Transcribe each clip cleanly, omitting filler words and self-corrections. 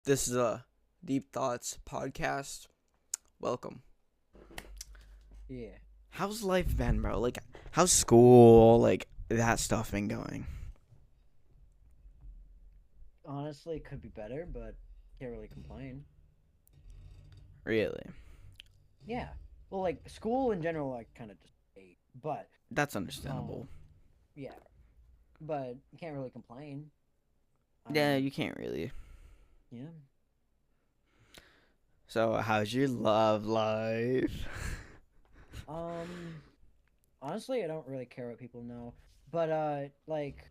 This is a Deep Thoughts podcast. Welcome. Yeah. How's life been, bro? Like, how's school? Like, that stuff been going? Honestly, it could be better, but can't really complain. Really? Yeah. Well, like school in general, I kind of just hate, but That's understandable. yeah, but can't really complain. Yeah, I'm you can't really. yeah. So, how's your love life? Um, Honestly, I don't really care what people know, but like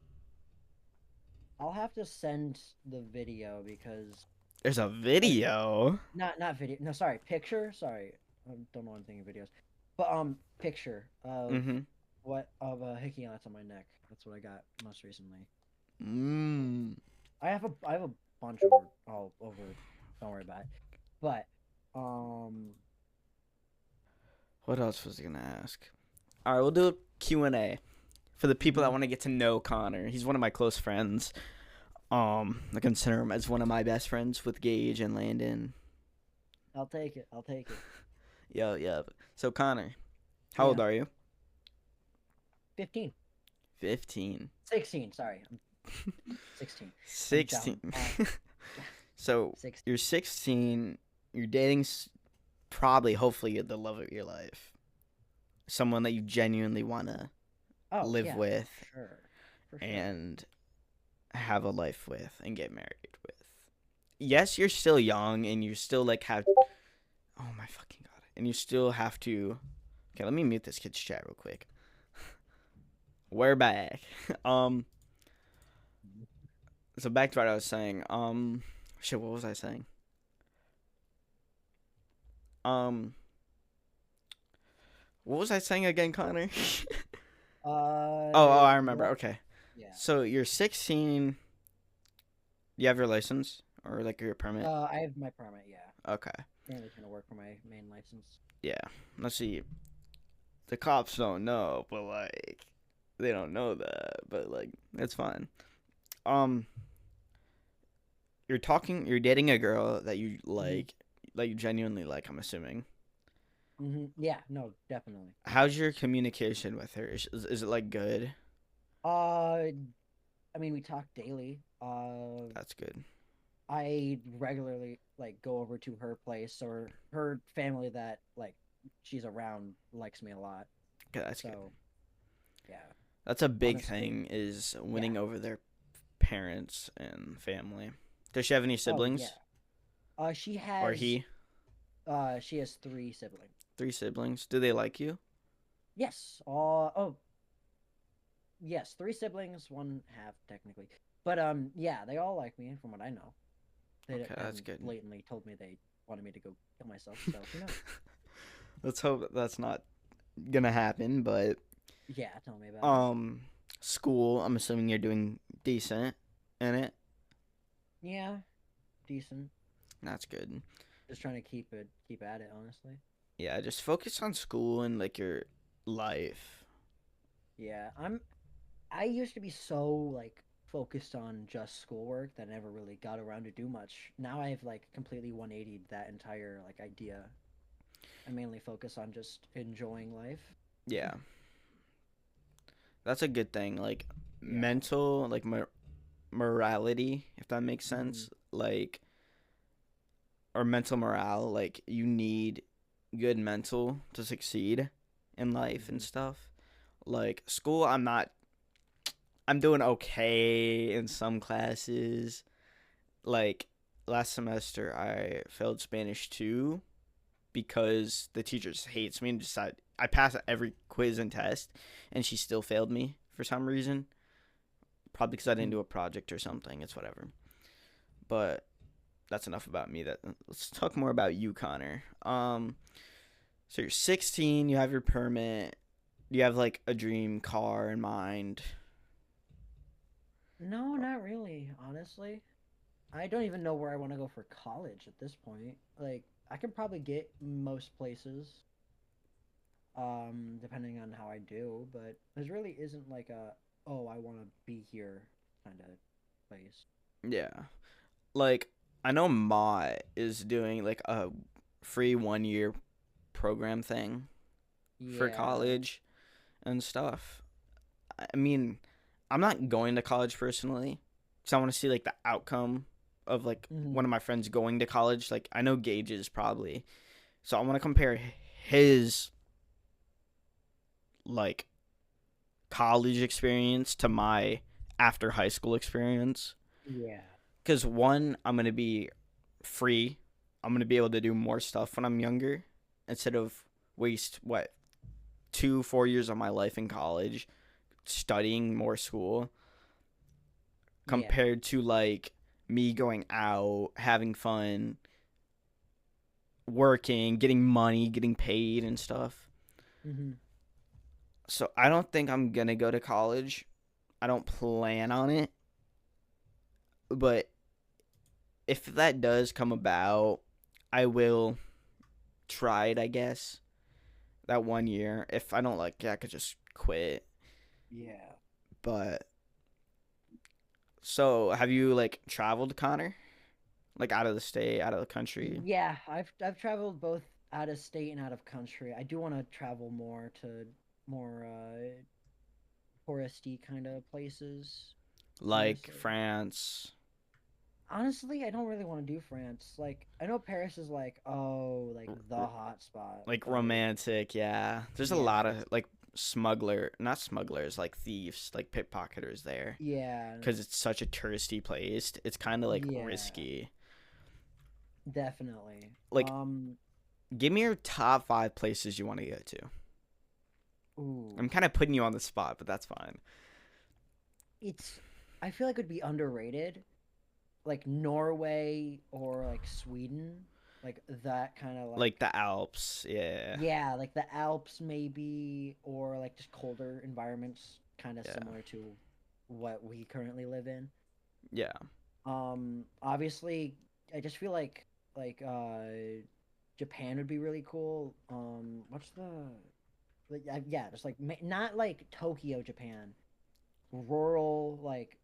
I'll have to send the video because There's a like video. not video. No, sorry, picture. Sorry, I don't know anything in videos, but picture of Mm-hmm. what of a hickey that's on my neck. That's what I got most recently. Mm. I have a bunch over all over. Don't worry about it. But um What else was I gonna ask? All right, we'll do a Q&A for the people that mhm. want to get to know Connor. He's one of my close friends. I consider him as one of my best friends with Gage and Landon. I'll take it. I'll take it. Yo, yeah. So Connor, how old Yeah. are you? 15. 15. 16, sorry. I'm 16. I'm dumb. 16. So 16. you're 16. You're dating probably, hopefully, the love of your life. Someone that you genuinely want to Oh, live yeah, for with sure. For sure. and have a life with and get married with. Yes, you're still young and you still like have. Oh my fucking god! And you still have to. Okay, let me mute this kid's chat real quick. We're back. um. So back to what I was saying. Shit. What was I saying? Um. What was I saying again, Connor? Oh, I remember. What? Okay. Yeah. So you're 16. You have your license or like your permit? I have my permit, yeah. Okay. Currently trying to work for my main license. Yeah. Let's see. The cops don't know, but like they don't know that, but like it's fine. Um, you're dating a girl that you Hmm. like you genuinely like. I'm assuming. Yeah, no, definitely. How's your communication with her? Is it like good? Uh I mean, we talk daily. That's good. I regularly like go over to her place, or her family that like she's around likes me a lot. Okay, that's good. So yeah, That's a big honestly, thing is yeah. winning over their parents and family. Does she have any Oh yeah. siblings? She Or has he? she has three siblings. 3 siblings. Do they like you? Yes. Yes, three siblings, one half technically. But yeah, they all like me from what I know. They Okay, that's haven't good. blatantly told me they wanted me to go kill myself, so who knows? Let's hope that's not gonna happen, but Yeah, tell me about it. um school, I'm assuming you're doing decent in it. Yeah, decent. That's good. Just trying to keep at it, honestly. Yeah, just focus on school and like your life. Yeah, I used to be so like focused on just schoolwork that I never really got around to do much. Now I've like completely 180'd that entire like idea. I mainly focus on just enjoying life. Yeah. That's a good thing. Like Yeah. mental like morality, if that makes Hmm. sense. Like or mental morale, like you need good mental to succeed in life and Hmm. stuff. Like school, I'm doing okay in some classes. Like last semester I failed Spanish 2 because the teacher just hates me and decided I passed every quiz and test and she still failed me for some reason. Probably because I didn't do a project or something. It's whatever. But that's enough about me. Let's talk more about you, Connor. So you're 16. You have your permit. Do you have like a dream car in mind? No, not really, honestly. I don't even know where I want to go for college at this point. Like, I could probably get most places, depending on how I do, but there really isn't like a, oh, I want to be here kind of place. Yeah. Like I know Mott is doing like a free 1 year program thing for Yeah. college and stuff. I mean, I'm not going to college personally because I want to see like the outcome of like one Hmm. of my friends going to college. Like I know Gage's probably, so I want to compare his like college experience to my after high school experience. Yeah. Because one, I'm gonna be free. I'm gonna be able to do more stuff when I'm younger instead of waste what 2 4 years of my life in college studying more school Yeah. compared to like me going out, having fun, working, getting money, getting paid and stuff. Hmm. So I don't think I'm gonna go to college. I don't plan on it. But if that does come about, I will try it, I guess. That 1 year. If I don't like it, I could just quit. Yeah. But so have you like traveled, Connor? Like out of the state, out of the country? Yeah, I've traveled both out of state and out of country. I do want to travel more to more touristy kind of places, Like honestly. France, Honestly, I don't really want to do France. Like, I know Paris is like, oh, like the r- hot spot, like but romantic, yeah. There's a yeah, lot of like not smugglers, like thieves, like pickpocketers there. yeah, Because it's such a touristy place. It's kind of like yeah, risky. definitely. Like, give me your top 5 places you want to go to. Ooh, I'm kind of putting you on the spot, but that's fine. it's. I feel like it would be underrated, like Norway or like Sweden, like that kind of Like like the Alps, yeah, yeah, like the Alps maybe, or like just colder environments, kind of yeah, similar to what we currently live in. yeah. Obviously, I just feel like Japan would be really cool. What's the like yeah, just like not like Tokyo, Japan, rural like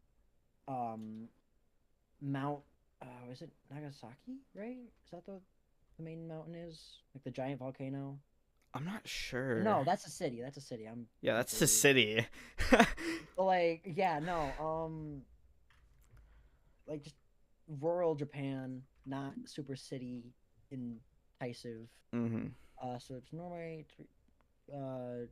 um Mount is it Nagasaki, right? Is that the main mountain is? Like the giant volcano? I'm not sure. No, that's a city. That's a city. I'm Yeah, that's the completely city. like yeah, no. Like just rural Japan, not super city incisive. hmm So it's Norway. Uh,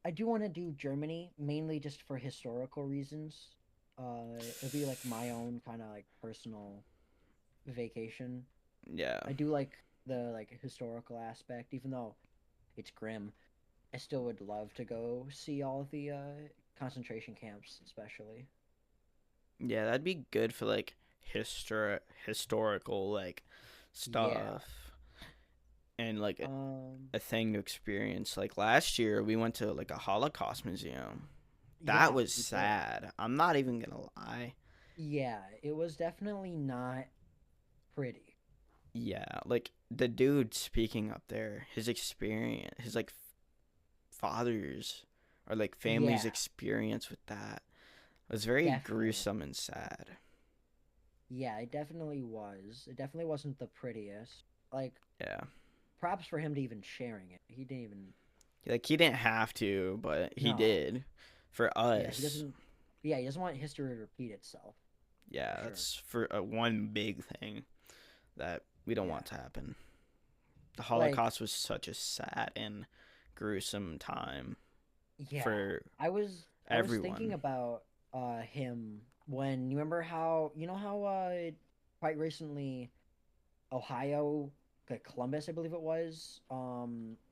I do want to do Germany mainly just for historical reasons. It'll be like my own kind of like personal vacation. Yeah, I do like the like historical aspect, even though it's grim. I still would love to go see all of the concentration camps, especially. yeah, that'd be good for like historical like Yeah. stuff and like Um. a thing to experience. Like last year, we went to like a Holocaust museum. That Yeah, was we did. sad. I'm not even gonna lie. Yeah, it was definitely not pretty. Yeah, like the dude speaking up there, his experience, his like father's or like family's Yeah, experience with that was very definitely. gruesome and sad. Yeah, it definitely was. It definitely wasn't the prettiest. Like, Yeah, props for him to even sharing it. He didn't even. like he didn't have to, but he No. did for Yeah, he us. doesn't. Yeah, he doesn't want history to repeat itself, for Yeah, sure. that's for one big thing that we don't Yeah. want to happen. The Like, Holocaust was such a sad and gruesome time yeah. for I was thinking everyone. about him when you remember how you know how quite recently Ohio, like Columbus, I believe it was,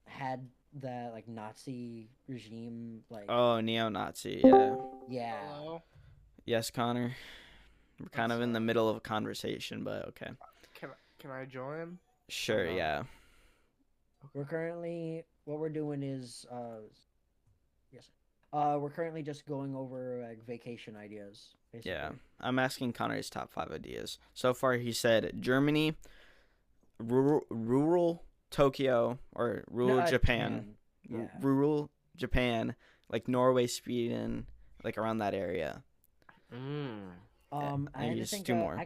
had the like Nazi regime, like Oh, neo-Nazi. Yeah. yeah, Hello. Yes, Connor. We're kind What's of in the up? middle of a conversation, but okay. Can I join or Sure, no? yeah. we're currently what we're doing is yes, we're currently just going over like vacation ideas, Yeah. basically. I'm asking Connor his top 5 ideas. So far, he said Germany, rural Tokyo, or No, rural Japan, Japan, yeah. rural Japan, like Norway, Sweden, like around that area. Mm. I And had you to just think. do more.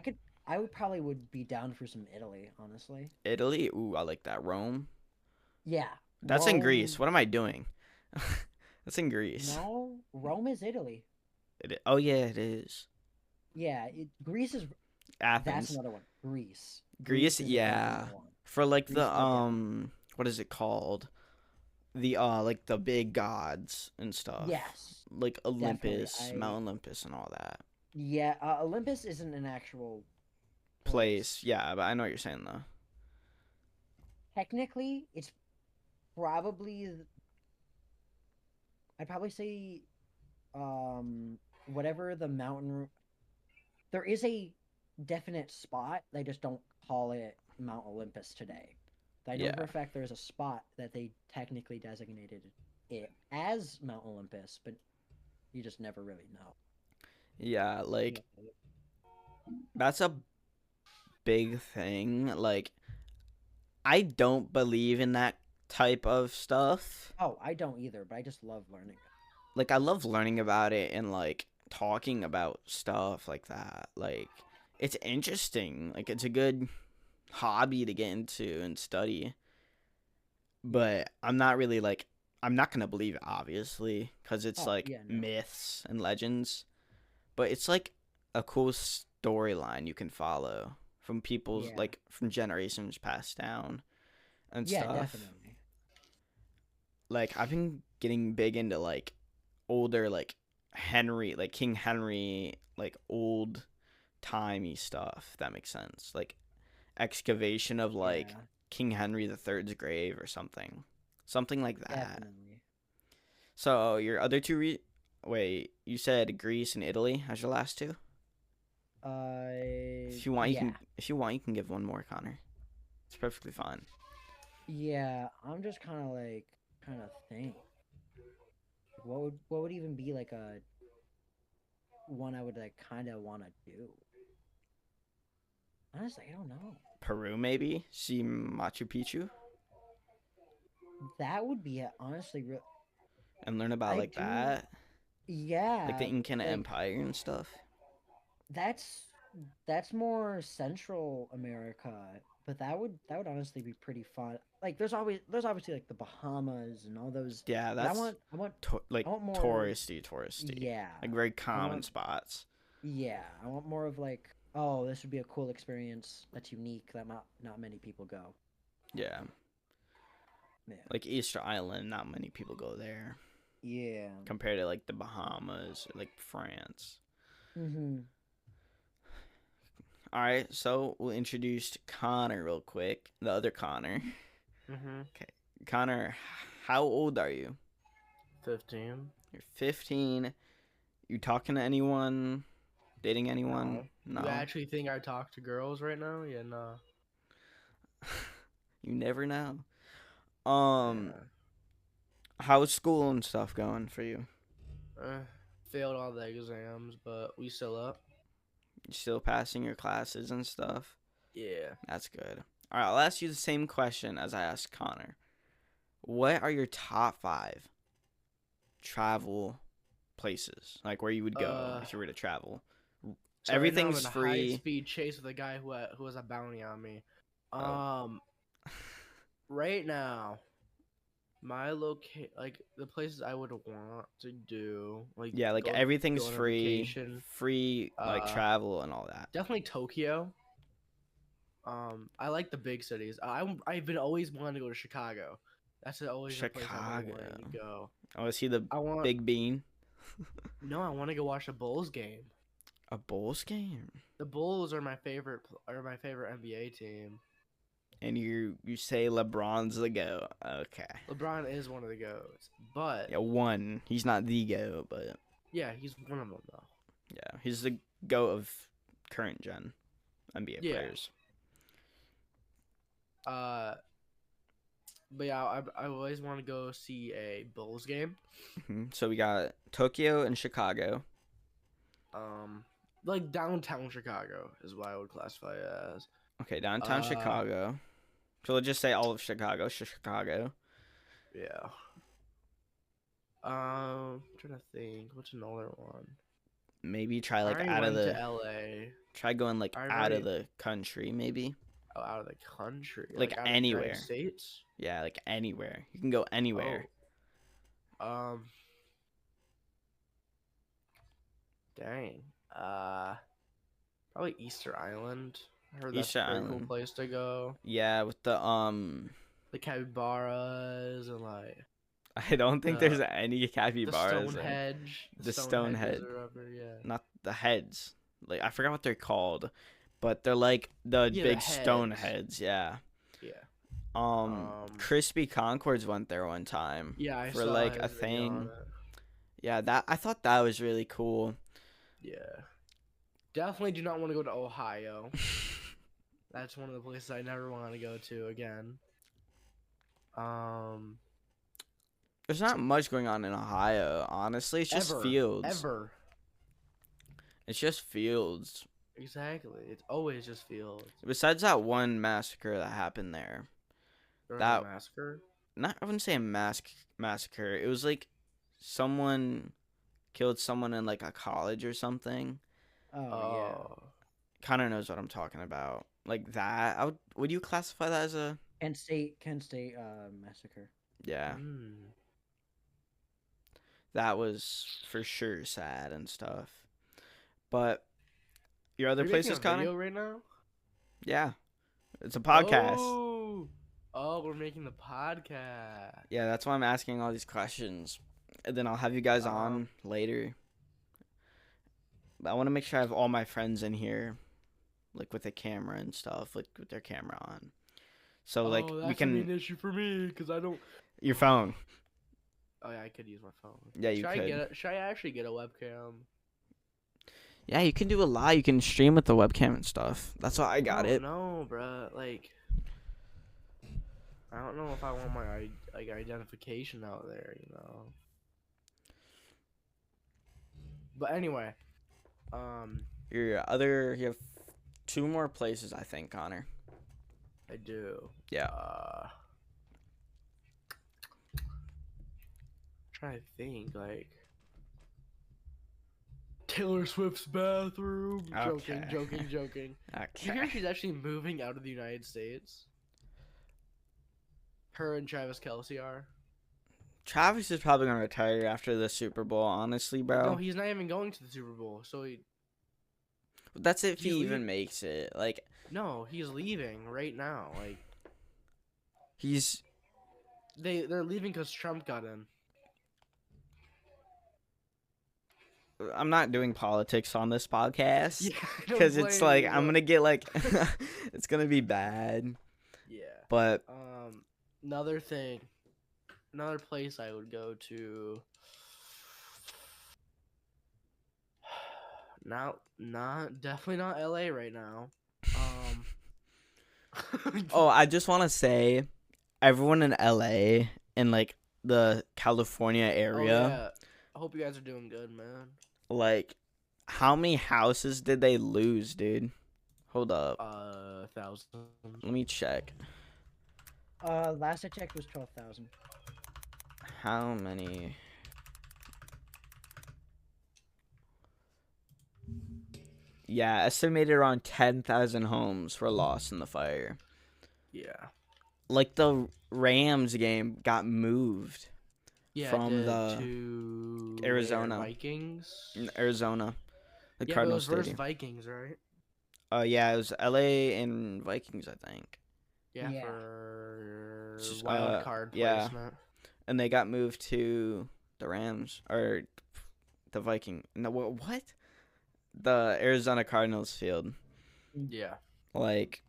I would probably would be down for some Italy, honestly. Italy? Ooh, I like that. Rome? Yeah, That's in Greece. Rome. What am I doing? That's in Greece. No, Rome is Italy. Oh yeah, it is. Yeah, Greece is. That's Athens. another one. Greece. Greece, Greece is a definite yeah. one. For like Greece the is a definite. what is it called? The like the big gods and stuff. Yes, Like definitely. Olympus, Mount Olympus and all that. Yeah, Olympus isn't an actual Place. place. Yeah, but I know what you're saying though. Technically, it's probably. I'd probably say, whatever the mountain. There is a definite spot. They just don't call it Mount Olympus today. I know for Yeah. a fact there's a spot that they technically designated it as Mount Olympus, but you just never really know. Yeah, like that's a big thing. Like I don't believe in that type of stuff. Oh, I don't either, but I just love learning it. Like I love learning about it and like talking about stuff like that. Like it's interesting. Like it's a good hobby to get into and study. Yeah. But I'm not really like I'm not going to believe it obviously cuz it's Oh, like yeah, no. myths and legends, but it's like a cool storyline you can follow from people's Yeah. like from generations passed down and Yeah, stuff. definitely. Like I've been getting big into like older like Henry, like King Henry, like old timey stuff. If that makes sense. Like excavation of like Yeah, King Henry the Third's grave or something like that. definitely. So your other two, wait, you said Greece and Italy as your last two. If you want, you Yeah. can. If you want, you can give one more, Connor. It's perfectly fine. Yeah, I'm just kind of like trying to think. What would even be like a one I would like kind of want to do? Honestly, I don't know. Peru, maybe. See Machu Picchu That would be honestly real. and learn about I like do. that, like the Yeah, Incan like Empire and stuff. that's that's more Central America, but that would honestly be pretty fun. Like there's obviously like the Bahamas and all those, Yeah, but that's like I want more. touristy, Yeah, like very I common want spots. yeah, I want more of like, oh, this would be a cool experience that's unique that not many people go. Yeah, Yeah. like Easter Island, not many people go there Yeah. compared to like the Bahamas or like France. Mhm. All right, so we'll introduce Connor real quick, the other Connor. Mm-hmm. Okay, Connor, how old are you? 15. You're 15. You talking to anyone? Dating anyone? No. You No. actually think I talk to girls right now? Yeah, no. You never know. Um, Yeah. how's school and stuff going for you? Uh, Failed all the exams, but we still up. You still passing your classes and stuff? Yeah. That's good. All right, I'll ask you the same question as I asked Connor. What are your top 5 travel places? Like where you would go Uh, if you were to travel? so right now I'm Everything's in a high free. speed chase with a guy who has a bounty on me. Oh. Right now, my like the places I would want to do, like Yeah, like go everything's on a free, vacation. free like Uh, travel and all that. Definitely Tokyo. I like the big cities. I've been always wanting to go to Chicago. That's always a place I've been Chicago. wanting to go. I want to see the I want Big Bean. No, I want to go watch a Bulls game. A Bulls game. The Bulls are my favorite NBA team. And you say LeBron's the GOAT. Okay. LeBron is one of the goats, but Yeah, one. He's not the GOAT, but yeah, he's one of them though. yeah, he's the GOAT of current gen NBA Yeah. players. But yeah, I always want to go see a Bulls game. So we got Tokyo and Chicago. Like downtown Chicago is what I would classify it as. Okay, downtown Chicago. So let's just say all of Chicago. Chicago. Yeah. Trying to think. What's another one? maybe try like I out of went to the LA. try going like I've out of already the country, maybe out of the country, like like out of the United anywhere. States. Yeah, like anywhere. You can go anywhere. Oh, dang. Probably Easter Island. I heard that's Easter a pretty cool Island. place to go. Yeah, with the The capybaras and like I don't think there's the any the capybaras there. Stonehenge, The Stonehenges Stonehead, or whatever. Yeah. not the heads. Like I forgot what they're called, but they're like the Yeah, the big stone heads. heads. Yeah. Yeah. Crispy Concords went there one time Yeah, I for saw like a his video on thing. it. Yeah, that I thought that was really cool. Yeah. Definitely do not want to go to Ohio. That's one of the places I never want to go to again. There's not much going on in Ohio, honestly. It's just fields. Ever. It's just fields. Exactly. It's always just fields. Besides that one massacre that happened there. There was That a massacre. not I wouldn't say a massacre. It was like someone killed someone in like a college or something. Oh, Connor knows what I'm talking about. Like that. Would you classify that as a yeah. Kent State massacre. yeah. Mm. That was for sure sad and stuff. But your other Are you making places, a Connor? video right now? Yeah. It's a podcast. Oh, we're making the podcast. Yeah, that's why I'm asking all these questions. And then I'll have you guys on later. But I want to make sure I have all my friends in here, like with a camera and stuff, like with their camera on. So like that's we can gonna be an issue for me because I don't. your phone. Oh yeah, I could use my phone. Yeah, you could. Should I actually get a webcam? Yeah, you can do a lot. You can stream with the webcam and stuff. That's why I got it. No, bruh. Like, I don't know if I want my identification out there, you know. But anyway, You have 2 more places, I think, Connor. I do. Yeah. Trying to think, like Taylor Swift's bathroom. Okay. Joking. Did you hear Okay. she's actually moving out of the United States? Her and Travis Kelce are. Travis is probably gonna retire after the Super Bowl, honestly, bro. No, he's not even going to the Super Bowl. So That's if he he's even makes it. Like no, he's leaving right now. Like he's they're leaving because Trump got in. I'm not doing politics on this podcast Yeah, because it's like I'm gonna get like Yeah. it's gonna be bad. Yeah. But Another place I would go to. Definitely not LA right now. oh, I just want to say, everyone in LA and like the California area, yeah. I hope you guys are doing good, man. like, how many houses did they lose, dude? Hold up, 1,000. let me check. Last I checked was 12,000. How many? Yeah, estimated around 10,000 homes were lost in the fire. Yeah. Like the Rams game got moved Yeah. from to Arizona. Vikings. in Arizona, the Yeah, but it Cardinal was versus Stadium. Vikings, right? Yeah, it was LA and Vikings, I think. Yeah, Yeah. for Just, wild card yeah. placement. And they got moved to the Rams or the Viking. No, what? The Arizona Cardinals field. Yeah. Like,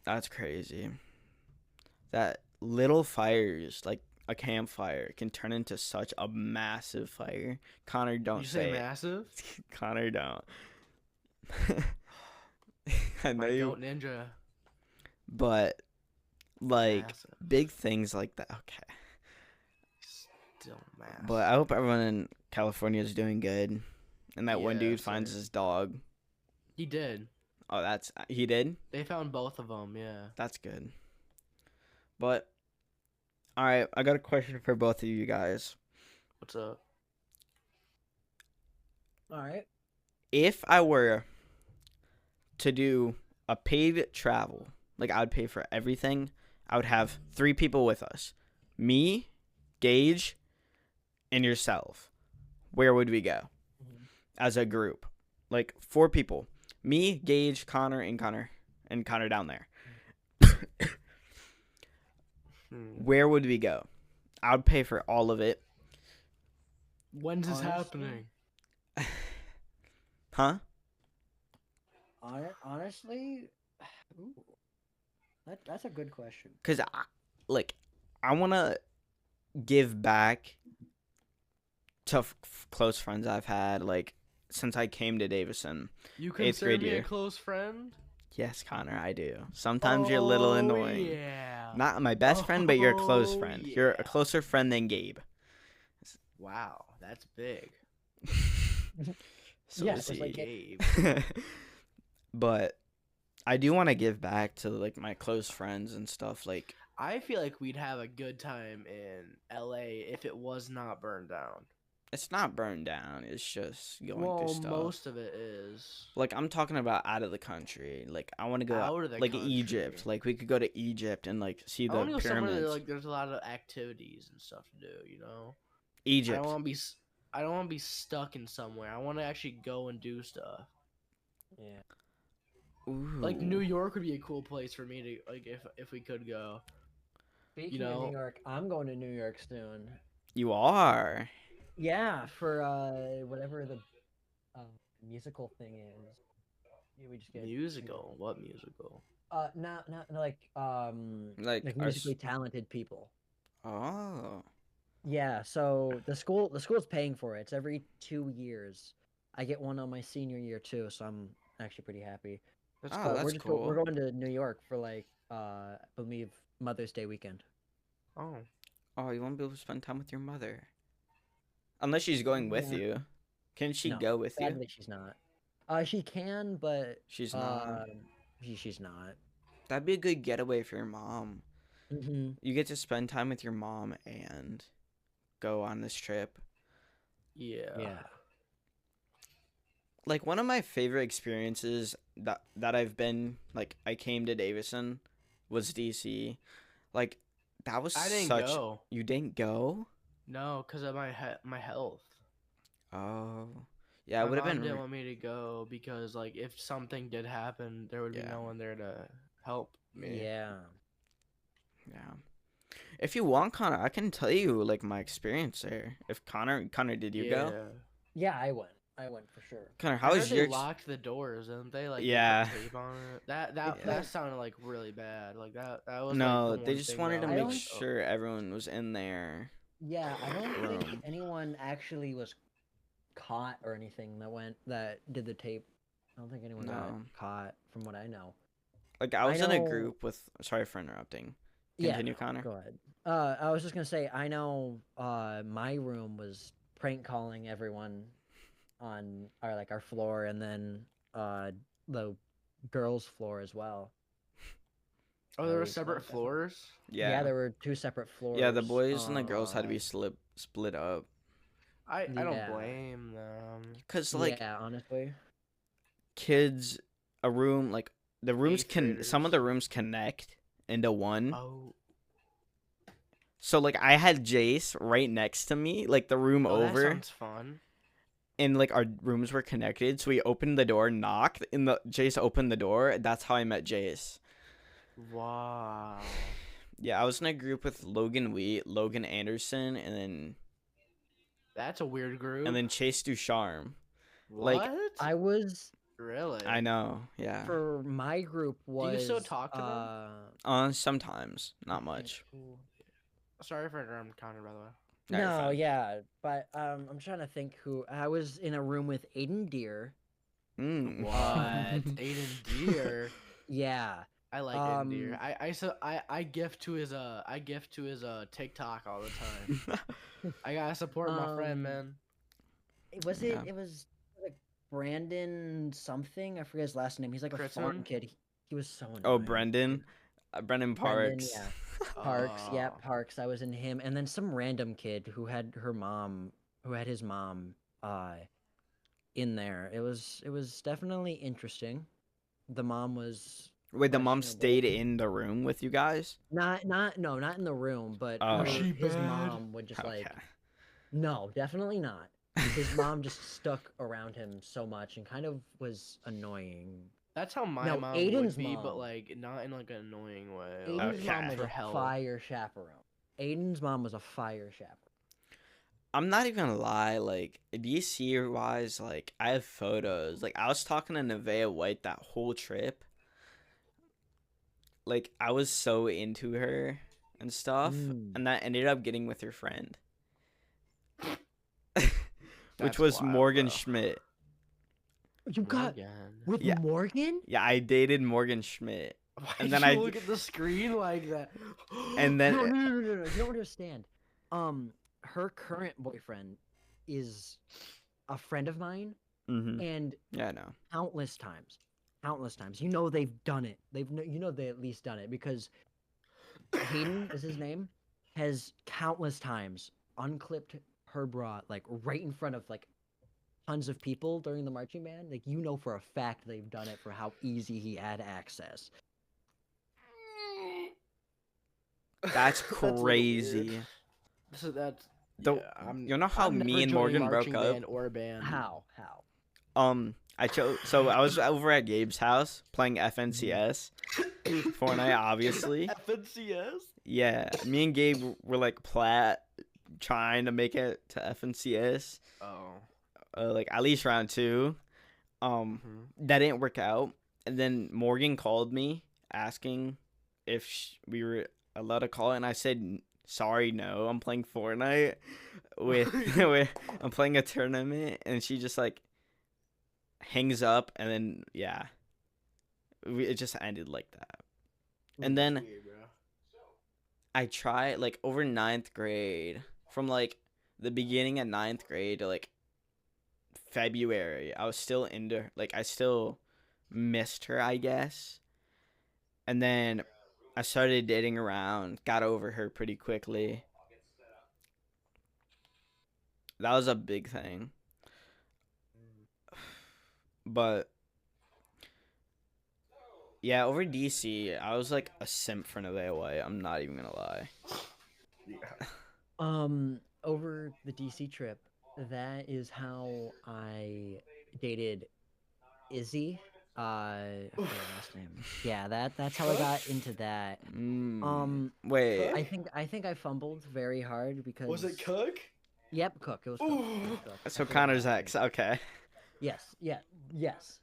that's crazy. That little fires, like a campfire, can turn into such a massive fire. Connor, don't You say say it. massive? Connor, don't. I know My you, goat ninja. but like Massive. big things like that. Okay. Still massive. But I hope everyone in California is doing good, and that one Yeah, dude finds same. his dog. He did. Oh, he did. They found both of them, yeah. That's good. But all right, I got a question for both of you guys. What's up? All right. if I were to do a paid travel, like I would pay for everything, I would have 3 people with us. Me, Gage, and yourself. Where would we go Mhm. as a group? Like 4 people. Me, Gage, and Connor down there. Hmm. Where would we go? I would pay for all of it. When's this Honestly, happening? Huh? honestly, ooh, that's a good question. Cuz I want to give back to close friends I've had like since I came to Davison. You 8th consider grade me a year. close friend? Yes, Connor, I do. Sometimes you're a little Oh annoying. yeah. Not my best friend, but you're a close Oh friend. You're a yeah. closer friend than Gabe. Wow, that's big. So Yeah, is just like he. Gabe. But I do want to give back to like my close friends and stuff. Like I feel like we'd have a good time in LA if it was not burned down. it's not burned down. It's just going through Well, stuff. most of it is Like I'm talking about out of the country. Like I want to go out of the like country. Egypt. Like we could go to Egypt and like see I the want to go somewhere pyramids. that like there's a lot of activities and stuff to do. You know, I don't Egypt. want to be. I don't want to be stuck in somewhere. I want to actually go and do stuff. yeah. Like New Ooh. York would be a cool place for me to like if we could go. You Speaking of New know, York, I'm going to New York soon. You are. Yeah, for whatever the uh, musical thing is. Yeah, we just get musical. What musical? not like Like like our musically talented people. oh. Yeah, so the school's paying for it. It's every 2 years. I get one on my senior year too, so I'm actually pretty happy. That's Oh, But cool. that's we're cool. going to New York for like I believe Mother's Day weekend. Oh, Oh, you won't be able to spend time with your mother. Unless she's going with Yeah. you. Can she No, go with you? sadly she's not. She can, but She's not. uh, she's not. That'd be a good getaway for your mom. Hmm. You get to spend time with your mom and go on this trip. yeah. Yeah. Like one of my favorite experiences that I've been like I came to Davison was DC. Like that was I didn't such go. you didn't go? No, cause of my health. Oh. Yeah, it My would have mom been didn't want me to go because like if something did happen, there would be yeah. no one there to help me. Yeah. Yeah. If you want Connor, I can tell you like my experience there. If Connor did you go? Yeah. Yeah, I went. I went for sure. Connor, I how was heard they your locked the doors, didn't they? Like Yeah. they put tape on it. That They that Yeah. that put sounded like really bad. Like that was like the No, they one just thing wanted that to I I was make don't like, oh. sure everyone was in there. Yeah, I don't think Room. anyone actually was caught or anything that did the tape. I don't think anyone got No. caught from what I know. Like I I was in a know. group with sorry for interrupting. Yeah, Continue, no, Connor. go ahead. I was just gonna say I know. My room was prank calling everyone on our floor, and then the girls' floor as well. Oh, I there were was separate floors. yeah, Yeah. there were two separate Yeah, the floors. boys and the girls had to be split up. I don't Yeah, blame them. Cause like yeah. Honestly, kids, a room like the rooms 8th can some of the graders. rooms connect into one. Oh, So like I had Jace right next to me, like the room oh, that over, sounds fun. and like our rooms were connected. So we opened the door, knocked, and the Jace opened the door. That's how I met Jace. Wow. Yeah, I was in a group with Logan Wheat, Logan Anderson, That's a weird group. and then Chase Ducharme. What? Like I was Really? I know, yeah. for my group Do you was still talk to them? Sometimes, not I think much. who- Sorry for interrupting Connor, by the way. No, you're No, fine. yeah, but I'm trying to think who I was in a room with Aiden Deer. Mm. What? Aiden Deer. Yeah. I like Aiden Deer. Um, I gift to his TikTok all the time. I gotta support my friend, Um, man. Was Yeah. it was like Brandon something? I forget his last name. He's like a farm Crittenden? kid. He was so annoying. Oh, Brendan. Brendan Brendan, Parks. yeah. Parks, yeah, Oh. Parks. I was in him, and then some random kid who had his mom. in there. It was definitely interesting. The mom was Wait, the mom questionable. stayed in the room with you guys? Not in the room, but Oh. Was she his bad? mom would just Okay. no, definitely not. His mom just stuck around him so much and kind of was annoying. That's how my No, mom Aiden's would be, but mom. like not in like an annoying way. Aiden's Like mom Okay. was for a help. fire chaperone. Aiden's mom was a fire chaperone. I'm not even gonna lie, like DC wise, like I have photos. Like I was talking to Nevaeh White that whole trip. Like I was so into her and stuff, Mm. and that ended up getting with her friend, which That's was wild, Morgan bro. Schmidt. You got Morgan. with Yeah. Morgan? Yeah, I dated Morgan Schmidt, Why and did then you I look at the screen like that? and then No. You don't understand. Her current boyfriend is a friend of mine, mhm. and Yeah, I know. countless times. You know they've done it. You know they at least done it because Hayden is his name. Has countless times unclipped her bra like right in front of like tons of people during the marching band. Like you know for a fact they've done it for how easy he had access. That's a little weird. crazy. So that's The yeah. you know how I'm me never and joining Morgan broke marching up? band or band. How? I chose. So I was over at Gabe's house playing FNCS, Fortnite, obviously. FNCS. Yeah, me and Gabe were like plat, trying to make it to FNCS, Oh. like at least round 2. That didn't work out, and then Morgan called me asking if we were allowed to call it, and I said sorry, no, I'm playing Fortnite with, I'm playing a tournament, and she just like hangs up, and then yeah, it just ended like that. And then Weird, bro. I tried like over ninth grade, from like the beginning of ninth grade to like February. I was still into, like, I still missed her, I guess. And then I started dating around, got over her pretty quickly. That was a big thing. But yeah, over DC, I was like a simp for Nevaeh White. I'm not even gonna lie. Yeah. Over the DC trip, that is how I dated Izzy. I forgot her last name. Yeah, that's how I got into that. Wait. I think I fumbled very hard because Was it Cook? Yep, Cook. It was Cook. It was Cook. I So forgot Connor's that ex. name. Okay. Yes. Yeah. Yes.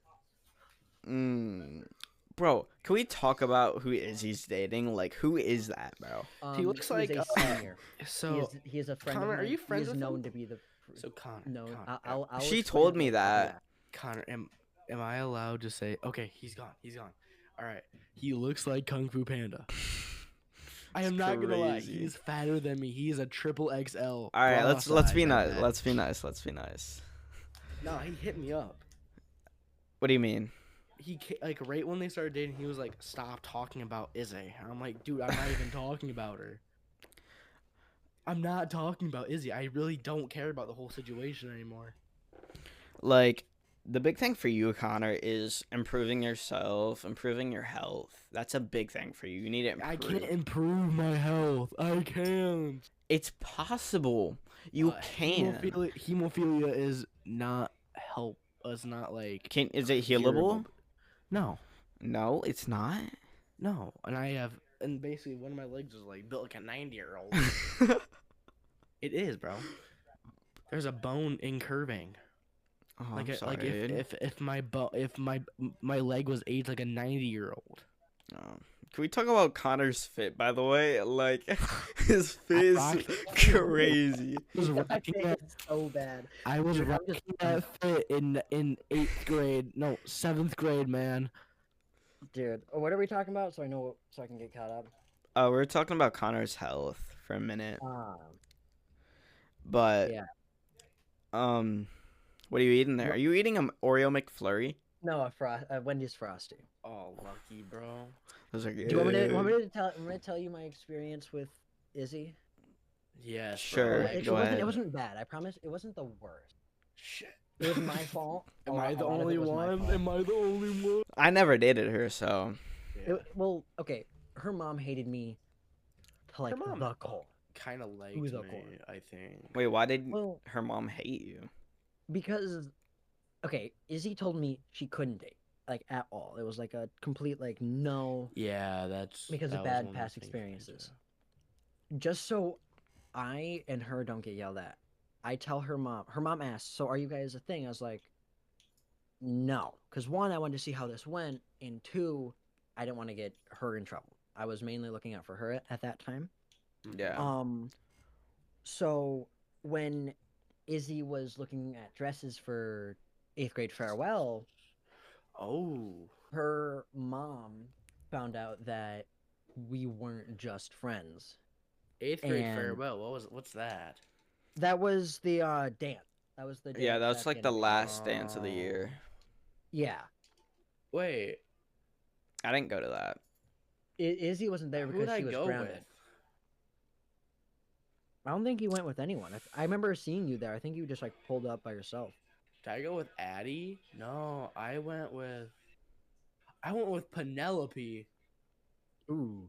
Bro, can we talk about who Izzy's dating? Like, who is that, bro? He looks He is like a senior. so. He is a friend Connor, of are mine. you friends he is with known him? to be the So Connor, known. Connor, I'll She explain told it me later. that. Yeah. Connor, am I allowed to say? Okay, he's gone. He's gone. All right. He looks like Kung Fu Panda. I am not gonna lie. Crazy. He's fatter than me. He is a triple XL. All right, bra let's size be at nice. that. Let's be nice. Let's be nice. Nah, he hit me up. What do you mean? He like right when they started dating, he was like, "Stop talking about Izzy." I'm like, "Dude, I'm not even talking about her. I'm not talking about Izzy. I really don't care about the whole situation anymore." Like, the big thing for you, Connor, is improving yourself, improving your health. That's a big thing for you. You need to improve. I can't improve my health. I can't. It's possible. You can. Hemophilia is not help. Is not like Is it curable. healable? No, No, it's not. no. And basically one of my legs is like built like a 90-year-old. It is, bro. There's a bone incurving. Oh, Like I'm sorry, like dude. if my leg was aged like a 90-year-old. Oh. Can we talk about Connor's fit, by the way? Like, his fit is rock- crazy. I was rocking that. It's so bad. I was Dude, I'm rocking just- that fit in 8th grade. No, 7th grade, man. Dude, what are we talking about? So I know, so I can get caught up. We're talking about Connor's health for a minute, Um, but yeah. what are you eating there? Are you eating an Oreo McFlurry? No, Wendy's Frosty. Oh, lucky, bro. Those are good. Do you want me to tell you my experience with Izzy? Yes, Sure. bro. Go ahead. It wasn't bad. I promise. It wasn't the worst. Shit. It was my fault. Am I the A lot of it only was my one? fault. Am I the only one? I never dated her, so Yeah. Well, okay. Her mom hated me to like mom- the core. Kind of liked Who's a me, core? I think. wait, why did Well, her mom hate you? because okay, Izzy told me she couldn't date like at all. It was like a complete like no Yeah, because that of was bad one of the past things experiences. Just so I and her don't get yelled at. I tell her mom. Her mom asked, "So are you guys a thing?" I was like, "No," because one, I wanted to see how this went, and two, I didn't want to get her in trouble. I was mainly looking out for her at that time. Yeah. So when Izzy was looking at dresses for 8th grade farewell, Oh. her mom found out that we weren't just friends. 8th grade And farewell. What's that? that was the dance. That was the Yeah, dance that was at like end the of 8th grade. last dance of the year. Yeah. Wait, I didn't go to that. Izzy wasn't there who'd because I she was go grounded. with? I don't think you went with anyone. I remember seeing you there. I think you just like pulled up by yourself. Did I go with Addie? No, I went with Penelope. Ooh.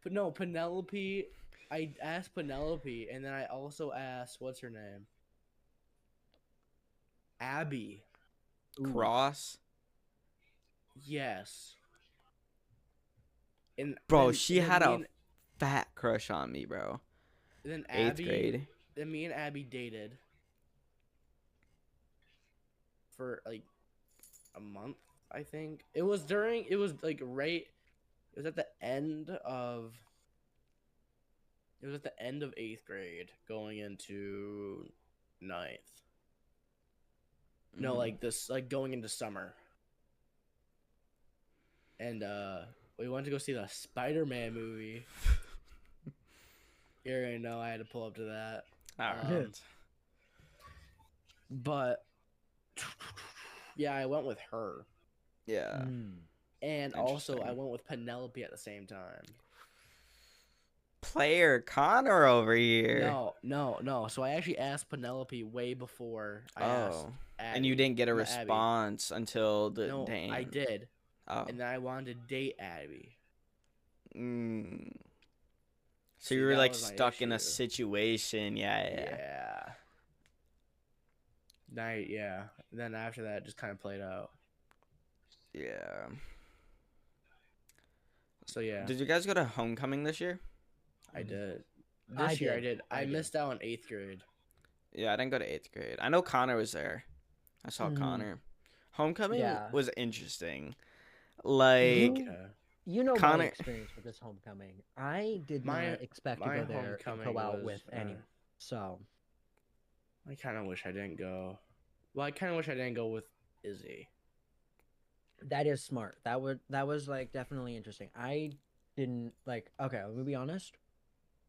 But no, Penelope. I asked Penelope, and then I also asked what's her name? Abby. Ooh. Cross. Yes. And Bro, then, she and then had me a and, fat crush on me, bro. then 8th Abby. grade. Then me and Abby dated for like a month. I think it was during. It was like right. It was at the end of. It was at the end of 8th grade, going into 9th. No, Mhm. like this, like going into summer. And we went to go see the Spider-Man movie. You already know I had to pull up to that. All right. But yeah, I went with her, Yeah. and also I Interesting. went with Penelope at the same time. Player Connor over here. No. So I actually asked Penelope way before I asked Oh. Addie. And you didn't get a Not Abby. response until the No, dance. I did, Oh. and then I wanted to date Abby. Mm. So See, you were that like was my stuck in a issue. situation. Yeah. Yeah. Night, yeah. And then after that, it just kind of played out. Yeah. So yeah, Did you guys go to homecoming this year? I did. I This year I did. did. I I did. missed out on 8th grade. Yeah, I didn't go to 8th grade. I know Connor was there. I saw Connor. Homecoming Yeah. was interesting. Like You know my Connor. experience with this homecoming. I did My- not expect to my go there and homecoming go out was, with anyone. So I kind of wish I didn't go. Well, I kind of wish I didn't go with Izzy. that is smart. That was like definitely interesting. I didn't like. Okay, let me be honest.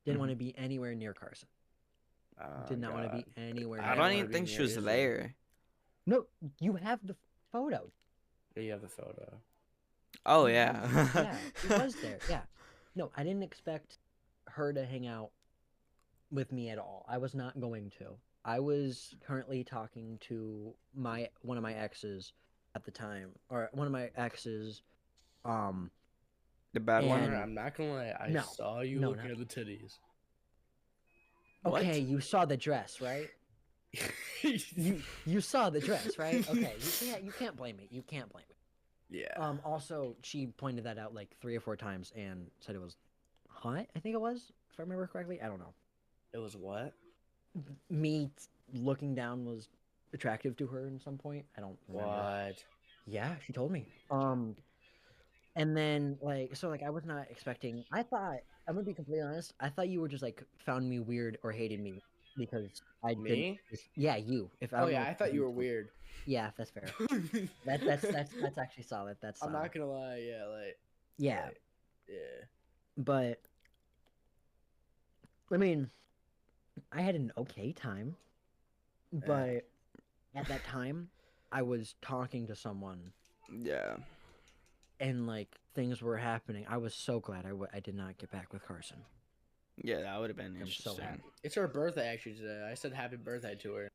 Didn't want to be anywhere near Carson. Did not want to be anywhere. I I near don't don't wanna even be think she near was Izzy. there. No, you have the photo. Yeah, you have the photo. Oh yeah. Yeah, she was there. Yeah. No, I didn't expect her to hang out with me at all. I was not going to. I was currently talking to one of my exes at the time, or one of my exes. The bad one. And- I'm not gonna lie. I No. saw you No, looking no. at the titties. What? Okay, you saw the dress, right? You saw the dress, right? Okay, you can't blame me. You can't blame me. Yeah. Also, she pointed that out like 3 or 4 times and said it was hot. I think it was, if I remember correctly. I don't know. It was what? Me looking down was attractive to her in some point. I don't remember. What? Yeah, she told me. And then like so like I was not expecting. I thought I'm gonna be completely honest. I thought you were just like found me weird or hated me because I didn't. Me? Yeah, you. If I Oh don't know yeah, if I thought you were told- weird. Yeah, that's fair. That's actually solid. That's I'm solid. not gonna lie. Yeah, like. Yeah, like, yeah. but I mean, I had an okay time, but at that time, I was talking to someone Yeah. and like things were happening. I was so glad I did not get back with Carson. Yeah, that would have been I'm so interesting. happy. It's her birthday actually today. I said happy birthday to her.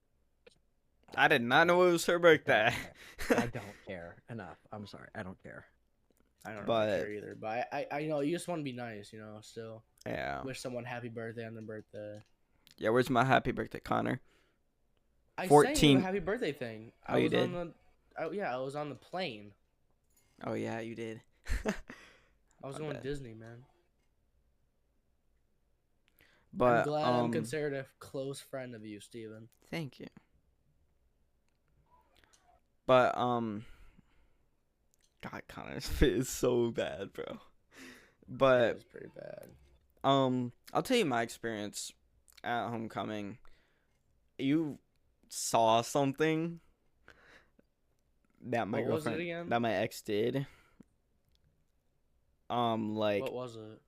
I did not know it was her I birthday. don't care enough. I'm sorry. I don't care. I don't really But care either. But I you know, you just want to be nice, you know. Still yeah, wish someone happy birthday on their birthday. yeah. Where's my happy birthday, Connor? I sang you a 14. happy birthday thing. Oh, I you was on did? the, yeah, I was on the plane. Oh yeah, you did. I was My going to bad. Disney, man. I'm But glad I'm considered a close friend of you, Steven. thank you. But God, Connor's fit is so bad, bro. It But was pretty bad. I'll tell you my experience at homecoming. You saw something that my What was it girlfriend, again? that my ex did. Like What was it?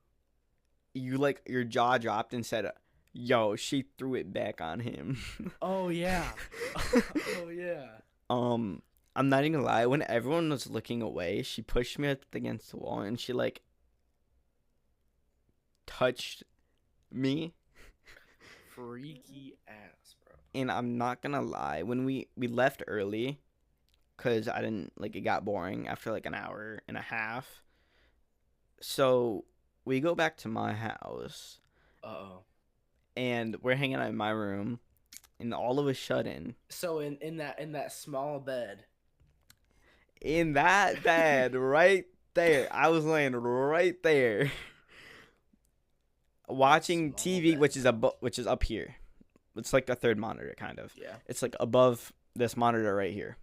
you, like, your jaw dropped and said, "Yo," she threw it back on him. Oh yeah. Oh yeah. um, I'm not even gonna lie. When everyone was looking away, she pushed me up against the wall and she like touched me. Freaky ass, bro. And I'm not gonna lie, when we left early, cause I didn't like it got boring after like an hour and a half. So we go back to my house Uh-oh. and we're hanging out in my room, and all of a sudden, So in that small bed. in that bed right there, I was laying right there, watching Small TV, bed. which is up here. It's like the third monitor, kind of. Yeah. It's like above this monitor right here.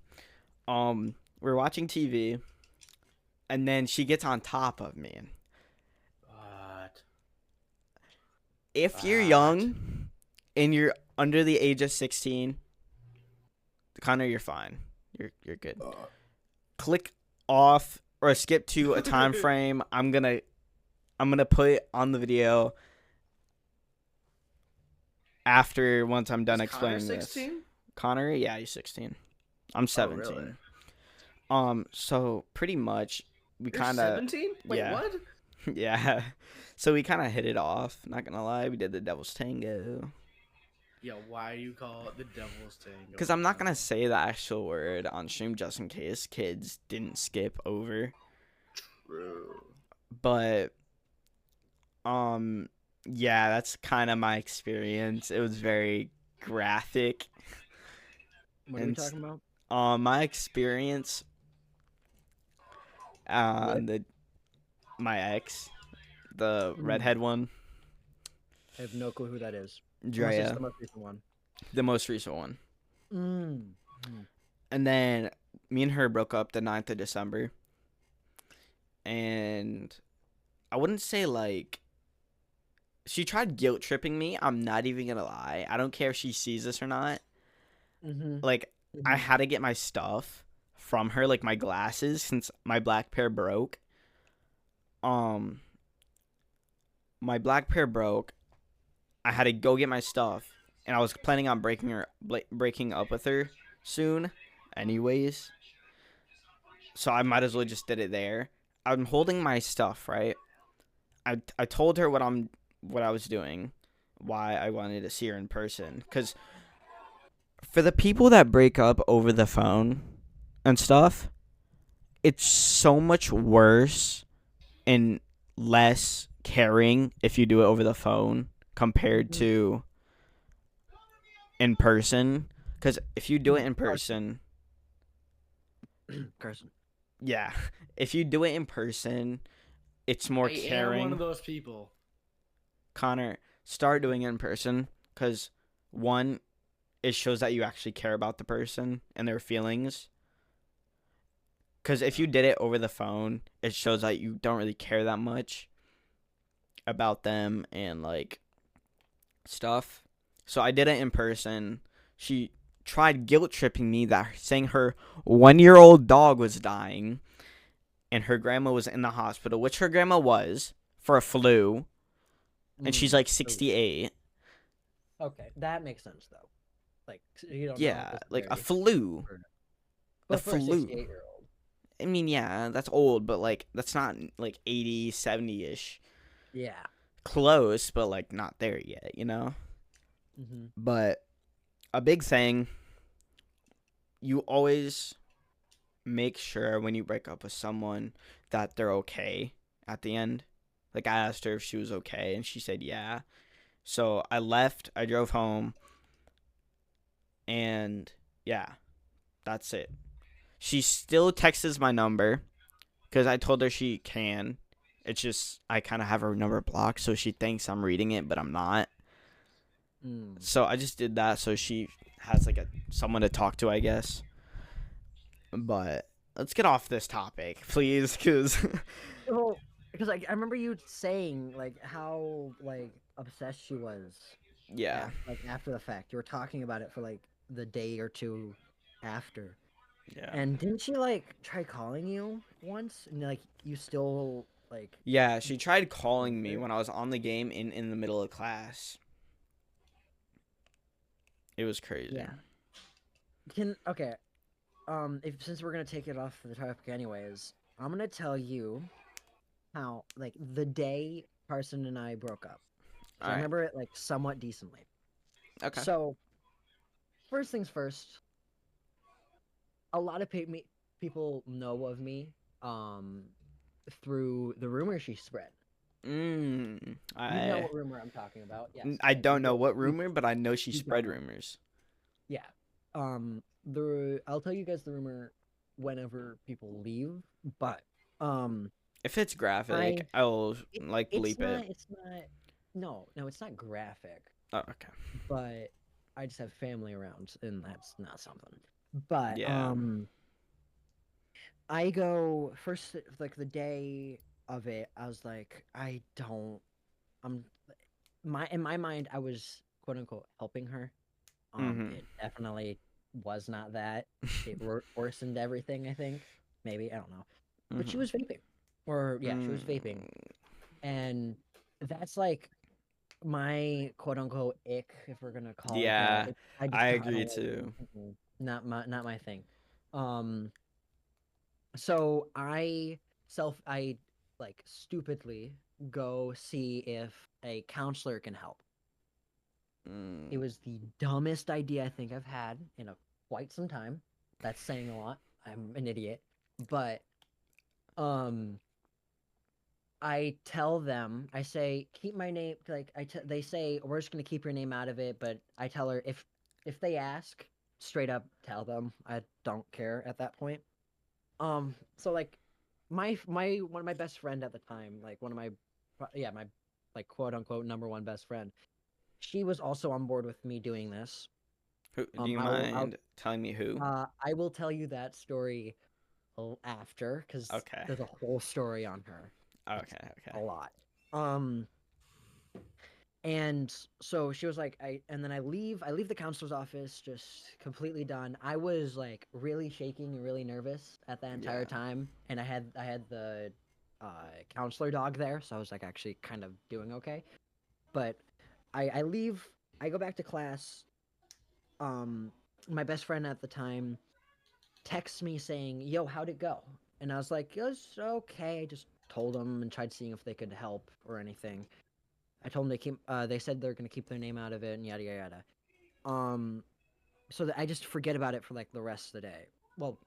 We're watching TV, and then she gets on top of me. What? If you're What? young and you're under the age of 16, Connor, you're fine. You're good. Click off or skip to a time frame. I'm gonna put on the video after once I'm done Is Connor explaining this. 16? Connor, yeah, he's 16. I'm 17. Oh, really? So pretty much we You're kind of 17? Wait, yeah. what? Yeah. So we kind of hit it off. Not gonna lie, we did the Devil's Tango. Yo, why do you call it the Devil's Tango? Because I'm not gonna say the actual word on stream just in case kids didn't skip over. True. But yeah, that's kind of my experience. It was very graphic. What are we talking about? My experience my ex, the redhead one, I have no clue who that is. Unless it's Drea, the most recent one. the most recent one. Mm. And then me and her broke up the 9th of December. And I wouldn't say like she tried guilt tripping me. I'm not even gonna lie. I don't care if she sees this or not. Mm-hmm. Like I had to get my stuff from her, like my glasses, since my black pair broke. My black pair broke. I had to go get my stuff, and I was planning on breaking up with her soon, anyways. So I might as well just did it there. I'm holding my stuff, right? I told her what I was doing, why I wanted to see her in person, because for the people that break up over the phone and stuff, it's so much worse and less caring if you do it over the phone compared to in person. Because if you do it in person, Carson. yeah, if you do it in person, it's more I caring. am one of those people. Connor, start doing it in person, because one, it shows that you actually care about the person and their feelings. Because if you did it over the phone, it shows that you don't really care that much about them and like stuff. So I did it in person. She tried guilt tripping me that saying her 1-year-old dog was dying and her grandma was in the hospital, which her grandma was for a flu, and she's like 68. Okay, that makes sense though. Like you don't know. Yeah, like a flu. But A for a flu. 68-year-old. I mean, yeah, that's old, but like that's not like 80, 70-ish. Yeah. Close, but like not there yet, you know? Mm-hmm. But a big thing you always make sure when you break up with someone that they're okay at the end. Like, I asked her if she was okay, and she said yeah. So I left, I drove home, and yeah, that's it. She still texts my number because I told her she can. It's just I kind of have her number blocked, so she thinks I'm reading it, but I'm not. Mm. So I just did that so she has like a someone to talk to, I guess. But let's get off this topic, please, because Well, because like I remember you saying like how like obsessed she was yeah, after the fact. You were talking about it for like the day or two after. yeah, And didn't she like try calling you once? And like you still like yeah. She tried calling me answer? when I was on the game in the middle of class. It was crazy. Yeah. Can okay. If since we're gonna take it off the topic anyways, I'm gonna tell you how like the day Carson and I broke up. All Because I right. remember it like somewhat decently. Okay. So first things first, a lot of people know of me um through the rumor she spread. You know I what rumor I'm talking about? Yes. I Okay. don't know what rumor, but I know she You spread don't. rumors. Yeah. The I'll tell you guys the rumor whenever people leave, but um If it's graphic, I I'll it, like it's bleep it. not it's not no, it's not graphic, Oh, okay. but I just have family around and that's not something. But Yeah. I go first like the day of it, I was like, I'm my in my mind I was quote unquote helping her. Mhm. It definitely was not that. It worsened everything, I think. Maybe, I don't know. But she Mhm. was vaping. Or yeah, she was vaping. Mm, And that's like my quote unquote ick, if we're gonna call it that. yeah, I I just don't I agree don't like it. too. Not my thing. Um so I like stupidly go see if a counselor can help. It Mm, was the dumbest idea I think I've had in quite some time. That's saying a lot. I'm an idiot. But um I tell them, I say, keep my name like they say we're just gonna keep your name out of it, but I tell her if they ask, straight up tell them. I don't care at that point. So like my one of my best friend at the time, like one of my yeah, my like quote unquote number one best friend, she was also on board with me doing this. who, do you I'll mind telling me who? I will tell you that story after because Okay. there's a whole story on her. It's Okay. a Okay. lot. Um, and so she was like, and then I leave the counselor's office just completely done. I was like really shaking and really nervous at that entire Yeah. time, and I had the counselor dog there, so I was like actually kind of doing okay. But I leave, I go back to class. Um, my best friend at the time texts me saying, "Yo, how'd it go?" And I was like, "It was okay." I just told them and tried seeing if they could help or anything. I told them they keep. They said they're gonna keep their name out of it and yada yada yada. Um, so that I just forget about it for like the rest of the day. Well,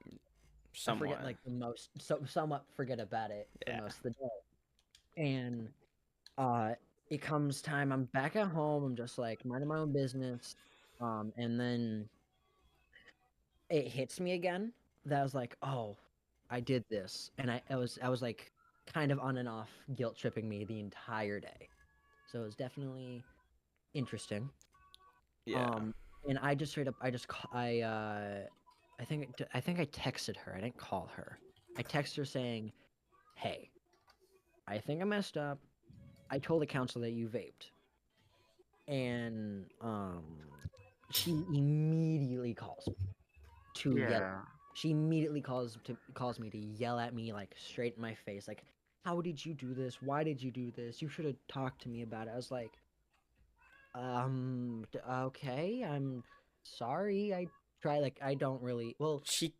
I forget Somewhat. like the most, so somewhat forget about it for Yeah. most of the day. And uh, it comes time. I'm back at home. I'm just like minding my own business. And then it hits me again that I was like, oh, I did this, and I was like kind of on and off guilt tripping me the entire day. So it was definitely interesting. Yeah. Um, and I just straight up I just I think I texted her. I didn't call her. I texted her saying, "Hey, I think I messed up. I told the counselor that you vaped." And she immediately calls me to yell at Yeah. me. She immediately calls me to yell at me like straight in my face, like, "How did you do this? Why did you do this? You should have talked to me about it." I was like, okay, I'm sorry. I try like I don't really well She.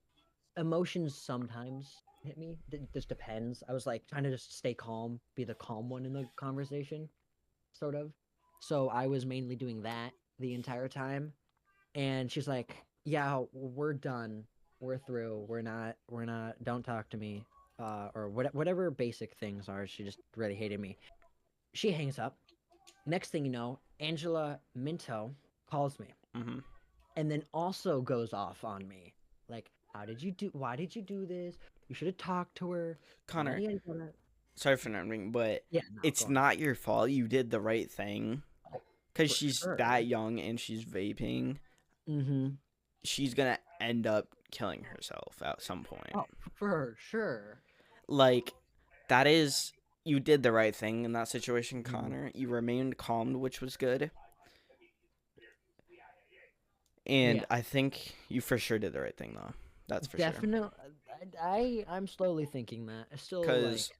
emotions sometimes hit me. It just depends. I was like trying to just stay calm, be the calm one in the conversation, sort of. So I was mainly doing that the entire time. And she's like, yeah, we're done. We're through. We're not don't talk to me. Or whatever basic things are. She just really hated me. She hangs up. Next thing you know, Angela Minto calls me Mm-hmm. and then also goes off on me. Like, why did you do this? You should have talked to her. Yada Connor, yada yada. sorry for interrupting, but Yeah, no, go it's on. not your fault. You did the right thing Oh, because for she's sure. that young and she's vaping. Mm-hmm. She's gonna end up killing herself at some point. Oh, for sure. Like, that is, you did the right thing in that situation, Mhm. Connor. You remained calm, which was good. And Yeah, I think you for sure did the right thing, though. That's for sure. definitely. I'm slowly thinking that. I still like. Because,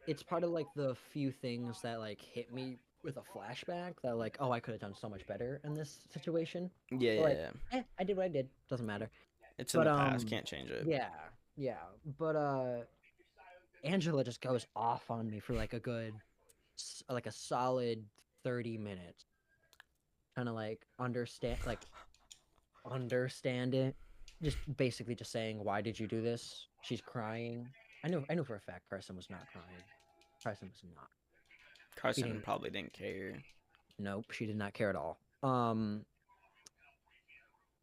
It's part of like the few things that like hit me with a flashback that like, oh, I could have done so much better in this situation. yeah, But yeah, like, yeah, I did what I did. Doesn't matter. it's in But the past. Can't change it. yeah, yeah. But Angela just goes off on me for like a good, like a solid 30 minutes, trying to understand it. Just basically just saying, why did you do this? She's crying. I knew for a fact Carson was not crying. Carson was not. She Carson didn't. probably didn't care. Nope, she did not care at all.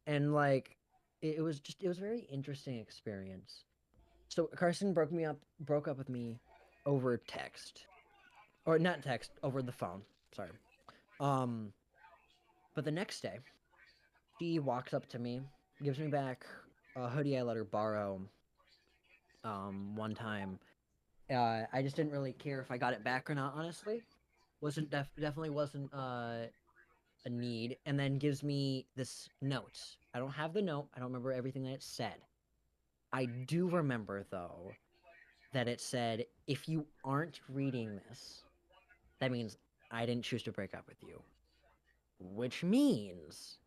And like, it was a very interesting experience. So Carson broke up with me over text, or not text, over the phone. Sorry. Um, but the next day, she walks up to me, gives me back a hoodie I let her borrow. One time, I just didn't really care if I got it back or not. Honestly, definitely wasn't a need. And then gives me this note. I don't have the note. I don't remember everything that it said. I do remember though that it said, if you aren't reading this, that means I didn't choose to break up with you, which means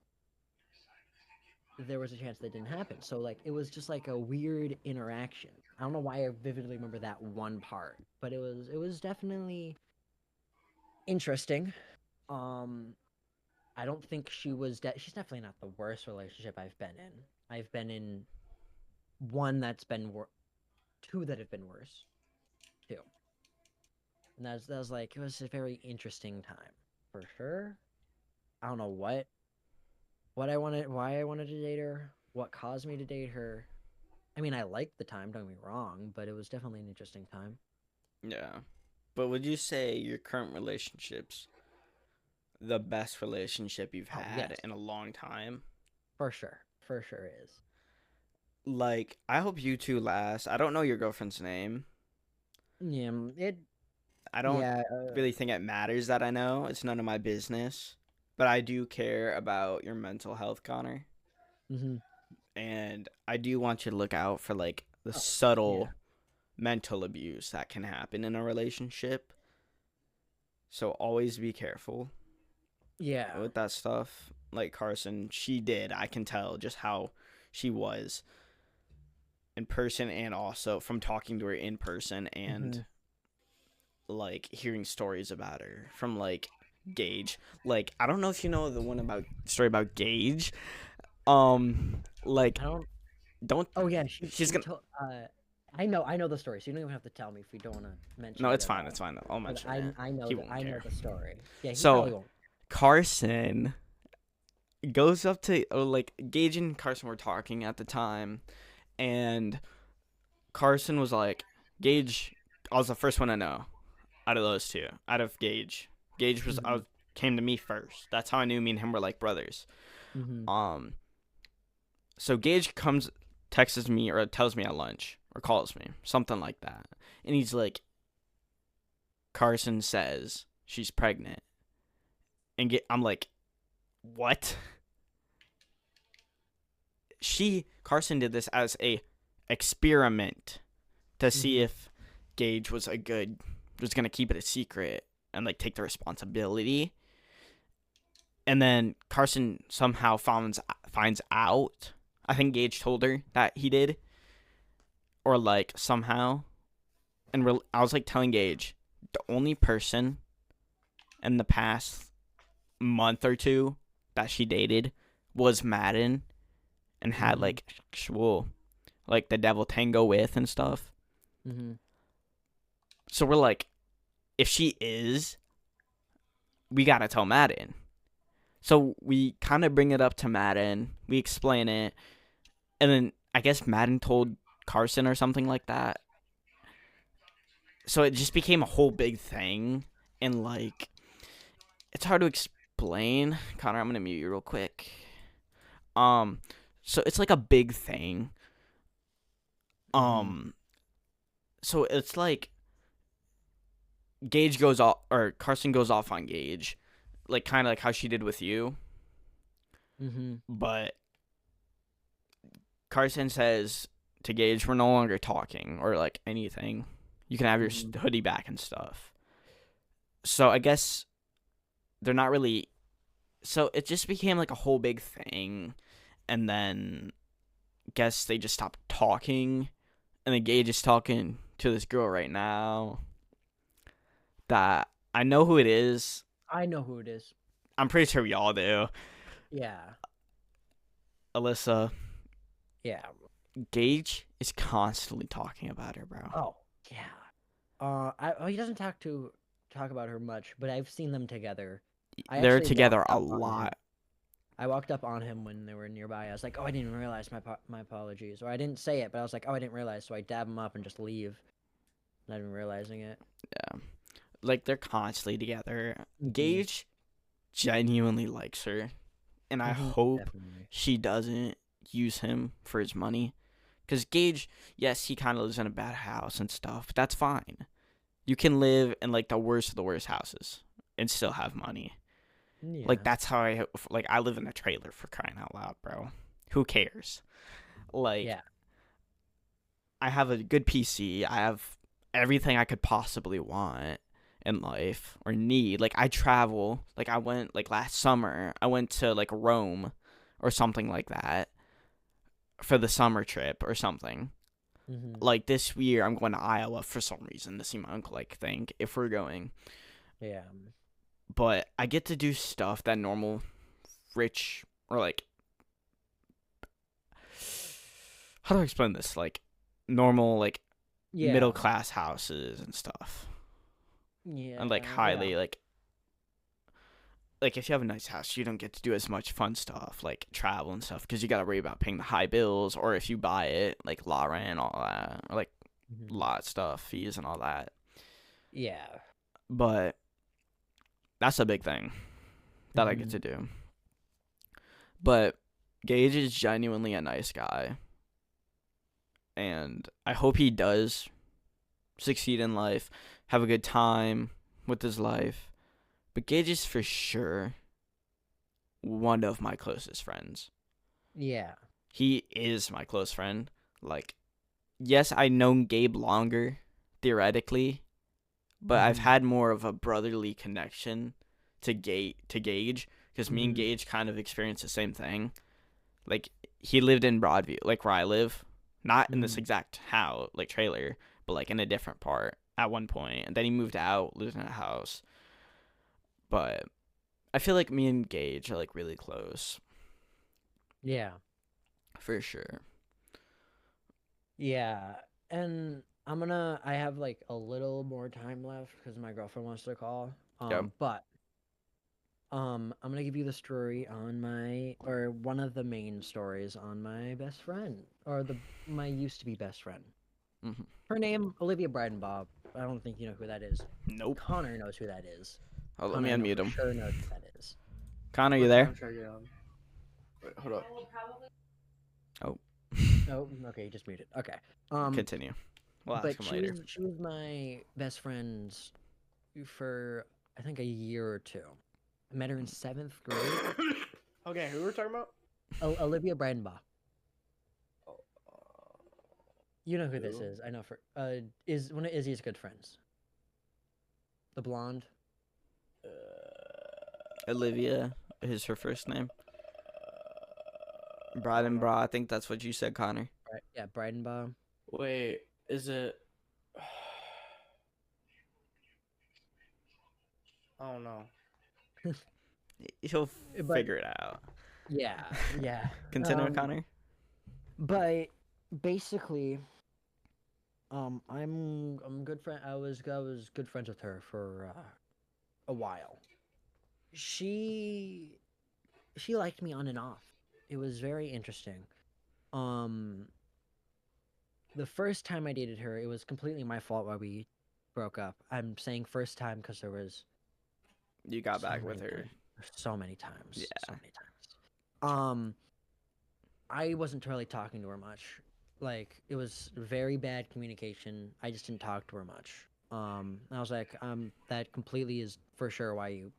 there was a chance that didn't happen. So like it was just like a weird interaction. I don't know why I vividly remember that one part, but it was definitely interesting. Um I don't think she's definitely not the worst relationship I've been in. I've been in one that's been two that have been worse too. And that was like it was a very interesting time for sure. I don't know why I wanted to date her, what caused me to date her. I mean, I liked the time, don't get me wrong, but it was definitely an interesting time. Yeah. But would you say your current relationship's the best relationship you've Oh, had yes, in a long time? for sure. For sure is. Like, I hope you two last. I don't know your girlfriend's name. Yeah, I don't yeah, really think it matters that I know. It's none of my business. But I do care about your mental health, Connor. mhm. And I do want you to look out for, like, the Oh, yeah. subtle mental abuse that can happen in a relationship. So always be careful Yeah. with that stuff. Like Carson, she did. I can tell just how she was in person and also from talking to her in person and Mhm. like hearing stories about her from like Gage. Like I don't know if you know the one about story about Gage. Like I don't don't Oh yeah, she she's she gonna told I know the story, so you don't even have to tell me if you don't want to mention no, it it's at fine, all. it's fine. I'll But mention I it. I know He that won't I know care. the story. Yeah, he So probably won't. Carson goes up to like Gage and Carson were talking at the time, and Carson was like, Gage. I was the first one to know out of those two. Out of Gage, Gage was Mhm. came to me first. That's how I knew me and him were like brothers. Mhm. Um, so Gage comes, texts me or tells me at lunch or calls me something like that, and he's like, Carson says she's pregnant, and I'm like, what? Carson did this as a experiment to see Mhm. if Gage was gonna keep it a secret and like take the responsibility. And then Carson somehow finds out. I think Gage told her that he did, or like somehow. And I was like telling Gage, the only person in the past month or two that she dated was Madden, and had Mhm. like actual like the devil tango with and stuff. Mhm. So we're like, if she is, we gotta tell Madden. So we kind of bring it up to Madden. We explain it, and then I guess Madden told Carson or something like that. So it just became a whole big thing, and like it's hard to explain. Connor, I'm gonna mute you real quick. Um, so it's like a big thing. Mhm. Um, so it's like Gage goes off, or Carson goes off on Gage, like kind of like how she did with you. Mhm. But Carson says to Gage, "We're no longer talking or like anything. You can have your Mhm. hoodie back and stuff." So I guess they're not really. So it just became like a whole big thing, and then guess they just stopped talking, and then Gage is talking to this girl right now that I know who it is. I know who it is. I'm pretty sure we all do. Yeah. Alyssa. Yeah. Gage is constantly talking about her, bro. Oh, yeah. He doesn't talk about her much, but I've seen them together. I They're actually together walked a up on him. lot. I walked up on him when they were nearby. I was like, "Oh, I didn't realize. My apologies." Or I didn't say it, but I was like, "Oh, I didn't realize." So I dab him up and just leave, not even realizing it. Yeah. Like they're constantly together. Mhm. Gage genuinely likes her, and I Mhm. hope Definitely. she doesn't use him for his money. Cause Gage, yes, he kind of lives in a bad house and stuff, but that's fine. You can live in like the worst of the worst houses and still have money. Like Yeah. that's how I live in a trailer, for crying out loud, bro. Who cares? Like Yeah. I have a good PC. I have everything I could possibly want in life or need. Like I travel. Like I went like last summer. I went to like Rome or something like that for the summer trip or something. Mhm. Like this year I'm going to Iowa for some reason to see my uncle, I think, if we're going. Yeah. But I get to do stuff that normal rich or like how do I explain this? Like normal like middle Yeah. class houses and stuff. And like Yeah. Yeah. highly like if you have a nice house, you don't get to do as much fun stuff like travel and stuff because you got to worry about paying the high bills, or if you buy it, like law rent, all that, or like Mhm. lot stuff, fees and all that. Yeah. But that's a big thing that I get to Mhm. do. But Gage is genuinely a nice guy, and I hope he does succeed in life, have a good time with his life. But Gage is for sure one of my closest friends. Yeah. He is my close friend. Like, yes, I know Gabe longer, theoretically, but I've Mhm. had more of a brotherly connection to Gage because me and Mhm. Gage kind of experienced the same thing. Like, he lived in Broadview, like where I live, not in this Mhm. exact house, like trailer, but like in a different part at one point. And then he moved out, lived in a house. But I feel like me and Gage are like really close, Yeah. for sure. Yeah. And I have like a little more time left because my girlfriend wants to call. Yep. But I'm gonna give you the story on my or one of the main stories on my best friend or the my used to be best friend. Hmm. Her name Olivia Bob. I don't think you know who that is. Nope. Connor knows who that is. Oh, let me Connor, I know unmute for him. sure knows who that is. Connor, you Okay, there? I'm trying to get on. Wait, hold up. Oh, Oh, okay, you just muted. Okay. Um, continue. We'll ask but him later. she was my best friend for I think a year or two. I met her in seventh grade. Okay, who we're talking about? Olivia Breidenbach. Oh, You know who this who? is. I know for is one of Izzy's good friends. The blonde. Olivia is her first name. I don't know. Bra, I think that's what you said, Connor. Right. Yeah, Breidenbach. Wait, is it? I don't know. He'll But figure it out. yeah, yeah. Continue, Um, Connor. But basically, I'm good friend. I was good friends with her for a while. She she liked me on and off. It was very interesting. Um, the first time I dated her, it was completely my fault why we broke up. I'm saying first time because there was You got so back with many her. times, so many times, so Yeah. many times. Um, I wasn't really talking to her much. Like it was very bad communication. I just didn't talk to her much. I was like, that completely is for sure why you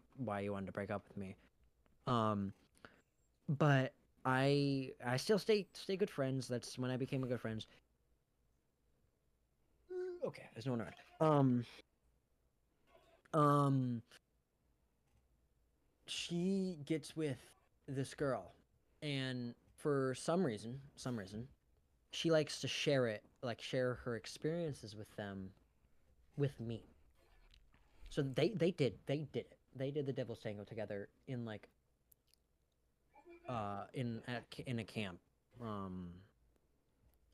wanted to break up with me. Um, but I still stay good friends. That's when I became a good friends. Okay, there's no one around. Um, she gets with this girl, and for some reason, she likes to share her experiences with them, with me. So they did the Devil's Tango together in like in a camp. Um,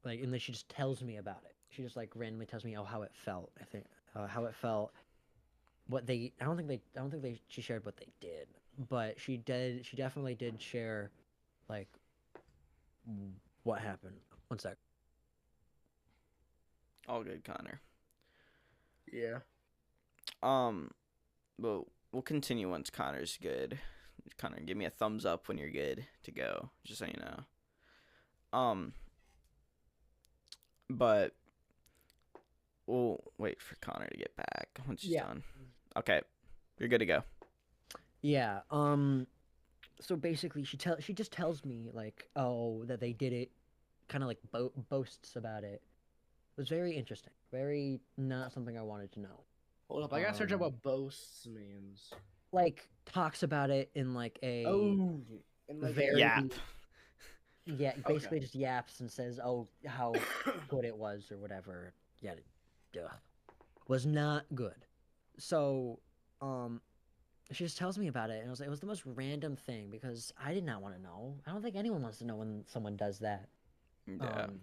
like and then she just tells me about it. She just like randomly tells me how it felt. I think how it felt. What they I don't think they she shared what they did, but she did. She definitely did share like what happened. One sec. All good, Connor. Yeah. Um, well, we'll continue once Connor's good. Connor, give me a thumbs up when you're good to go, just so you know. Um, but we'll wait for Connor to get back once he's Yeah. done. Okay, you're good to go. Yeah. So basically, she just tells me like, oh, that they did it, kind of like boasts about it. It was very interesting. Very not something I wanted to know. Hold up, I gotta search up Um, what boasts means. like talks about it in like a Oh, and like very Yap. yeah, okay. basically just yaps and says, oh, how good it was or whatever. Yeah, duh, was not good. So, um, she just tells me about it, and it was the most random thing because I did not want to know. I don't think anyone wants to know when someone does that. Yeah. Um,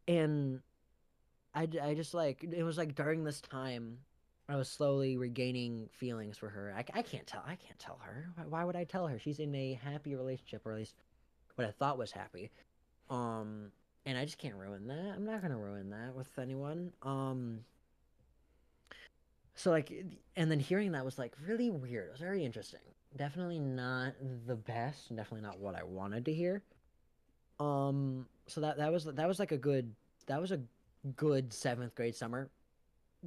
and I just like it was like during this time, I was slowly regaining feelings for her. I can't tell her. Why would I tell her? She's in a happy relationship, or at least what I thought was happy. Um, and I just can't ruin that. I'm not gonna ruin that with anyone. So like, and then hearing that was like really weird. It was very interesting. Definitely not the best, and definitely not what I wanted to hear. So that was like a good that was a good seventh grade summer.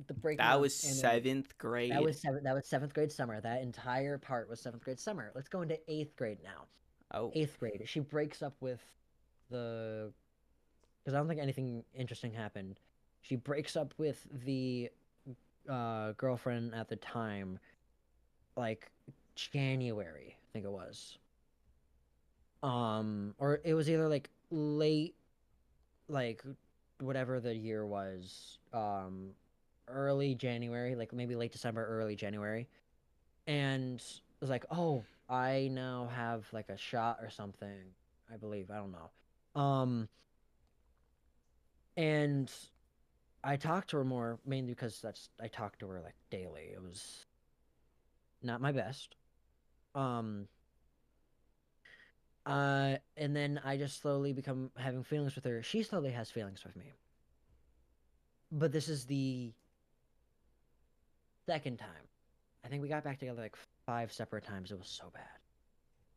The breaking That up, was and then seventh grade. that was seventh grade summer. That entire part was seventh grade summer. Let's go into eighth grade now. Oh, Eighth grade, she breaks up with the because I don't think anything interesting happened. She breaks up with the girlfriend at the time, like January, I think it was. Or it was either like late, like whatever the year was, early January, like maybe late December, early January, and it was like, oh, I now have like a shot or something. I believe I don't know. And I talked to her more mainly because that's I talked to her like daily. It was not my best. Um, and then I just slowly become having feelings with her. She slowly has feelings with me. But this is the second time. I think we got back together like five separate times. It was so bad.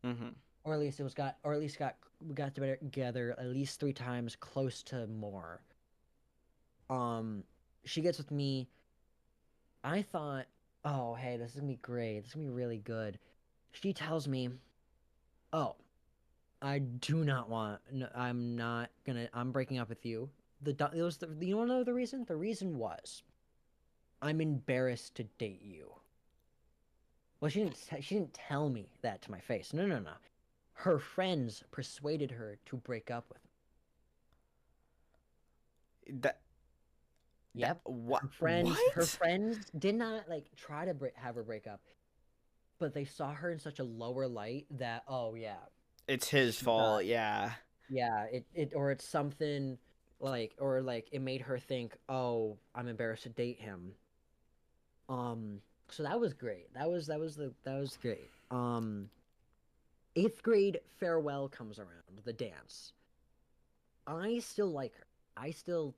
mm-hmm. Or at least it was got or at least got we got together at least three times, close to more. Um she gets with me. I thought, oh hey, this is gonna be great. This is gonna be really good. She tells me, oh, I do not want. No, I'm not gonna. I'm breaking up with you. It was the. You want to know the reason? The reason was I'm embarrassed to date you. Well, she didn't. She didn't tell me that to my face. No, no, no. Her friends persuaded her to break up with me. That that Yep. what Her what? friends did not like try to have her break up, but they saw her in such a lower light that oh yeah, It's his she's fault. Yeah. Yeah, it or it's something like or like it made her think, "Oh, I'm embarrassed to date him." Um so that was great. That was great. 8th grade farewell comes around, the dance. I still like her. I still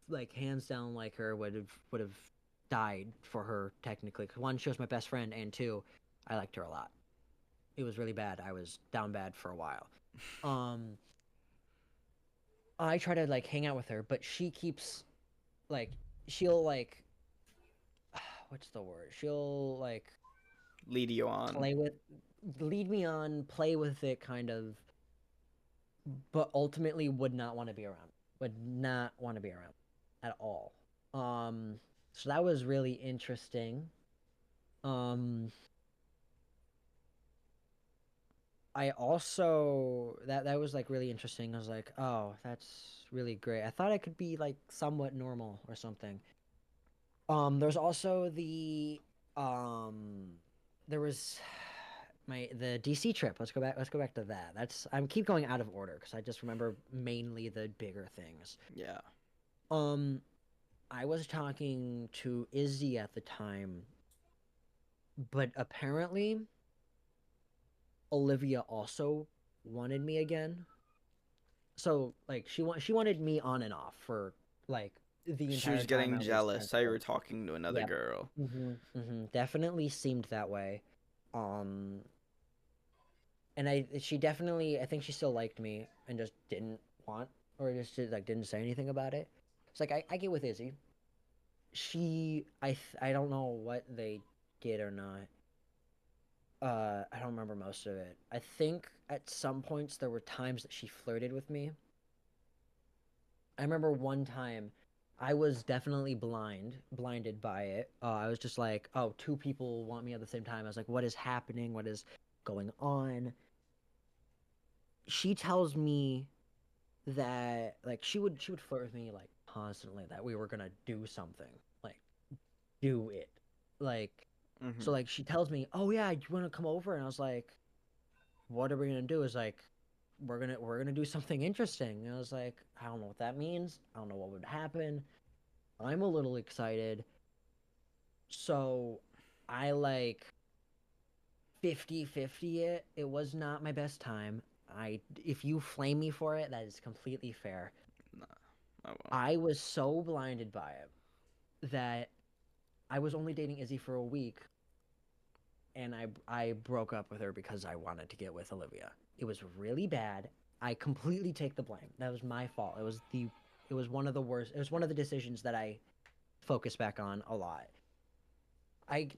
like hands down like her. Would have died for her technically. 'Cause one, she was my best friend, and two, I liked her a lot. It was really bad. I was down bad for a while. Um, I try to like hang out with her, but she keeps like she'll like what's the word? She'll like Lead you on. play with lead me on, play with it kind of, but ultimately would not want to be around. Would not want to be around at all. Um so that was really interesting. Um I also that was like really interesting. I was like, "Oh, that's really great." I thought I could be like somewhat normal or something. There's also um there was the DC trip. Let's go back to that. That's I'm keep going out of order because I just remember mainly the bigger things. Yeah. Um I was talking to Izzy at the time, but apparently Olivia also wanted me again. So like she wanted me on and off for like the She entire was time getting I was trying jealous to that you were date. talking to another Yep. girl. Definitely seemed that way. Um, and she definitely, I think she still liked me and just didn't want, or just like didn't say anything about it. It's like I get with Izzy. I don't know what they did or not. I don't remember most of it. I think at some points there were times that she flirted with me. I remember one time I was definitely blinded by it. I was just like, oh, two people want me at the same time. I was like, what is happening? What is going on? She tells me that like she would flirt with me like constantly that we were gonna do something, like do it, like so Hmm. like she tells me, oh yeah, you want to come over? And I was like, what are we gonna do? Is like we're gonna do something interesting. And I was like, I don't know what that means. I don't know what would happen. I'm a little excited. So I like 50-50 it. It was not my best time. I if you flame me for it, that is completely fair. No, I won't. I was so blinded by it that I was only dating Izzy for a week and I broke up with her because I wanted to get with Olivia. It was really bad. I completely take the blame. That was my fault. It was one of the worst. It was one of the decisions that I focus back on a lot.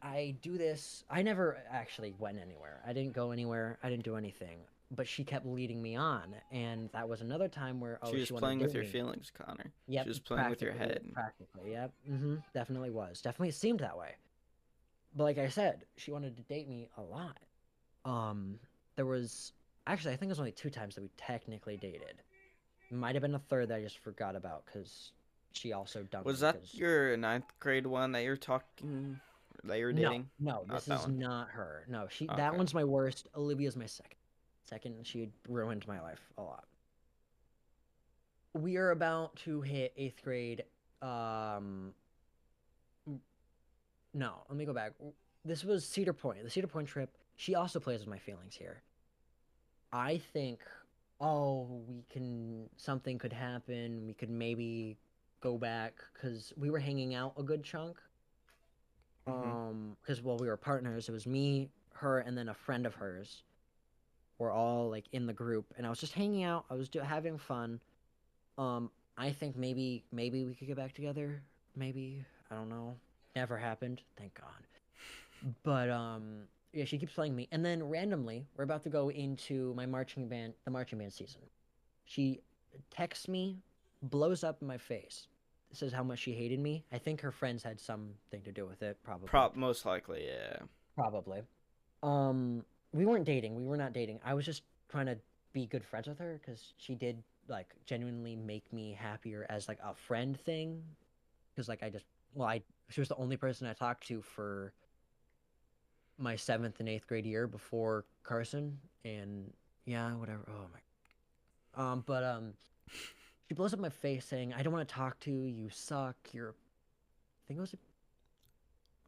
I do this. I never actually went anywhere. I didn't go anywhere. I didn't do anything. But she kept leading me on, and that was another time where She was she wanted playing to with date your me. feelings, Connor. She Yep, was playing with your head. practically. Yep, definitely was. Definitely seemed that way. But like I said, she wanted to date me a lot. Um, there was actually I think it was only 2 times that we technically dated. Might have been a third that I just forgot about because she also dumped Was me that because your ninth grade one that you're talking, that you're no, dating? no, Not this that is one. not her. No, she that Okay. one's my worst. Olivia's my second. Second, she ruined my life a lot. We are about to hit 8th grade. Um, no, let me go back. This was Cedar Point. The Cedar Point trip. She also plays with my feelings here. I think, oh, we can something could happen. We could maybe go back because we were hanging out a good chunk. Mhm. Because while we were partners, it was me, her, and then a friend of hers. We're all like in the group, and I was just hanging out. I was having fun. I think maybe we could get back together. Maybe I don't know. Never happened. Thank God. But yeah, she keeps playing me, and then randomly we're about to go into the marching band season. She texts me, blows up in my face, says how much she hated me. I think her friends had something to do with it, probably. Most likely, yeah. Probably. Um, we weren't dating. We were not dating. I was just trying to be good friends with her because she did like genuinely make me happier as like a friend thing. Because like I she was the only person I talked to for my 7th and 8th grade year before Carson, and yeah, whatever. Oh my. But she blows up my face saying, "I don't want to talk to you. You suck. You're." I think it was.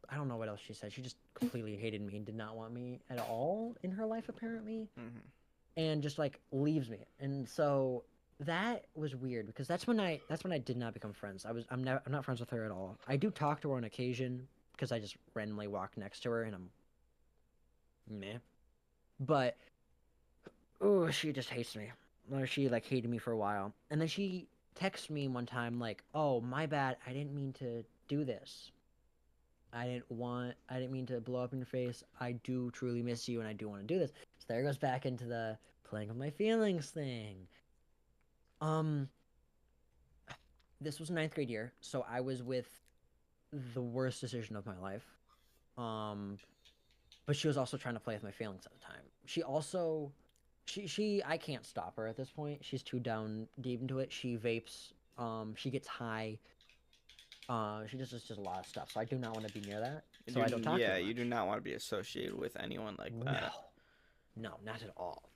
I don't know what else she said. She just completely hated me and did not want me at all in her life, apparently, Hmm. and just like leaves me. And so that was weird because that's when I did not become friends. I'm not friends with her at all. I do talk to her on occasion because I just randomly walk next to her and I'm meh. But oh, she just hates me. Or she like hated me for a while. And then she texted me one time like, "Oh, my bad. I didn't mean to do this. I didn't mean to blow up in your face. I do truly miss you and I do want to do this." So there goes back into the playing with my feelings thing. Um this was ninth grade year, so I was with the worst decision of my life. Um but she was also trying to play with my feelings at the time. She also she I can't stop her at this point. She's too down deep into it. She vapes, she gets high, she just a lot of stuff. So I do not want to be near that. You So I don't do, talk to yeah, her you do much. not want to be associated with anyone like No. that. No, not at all.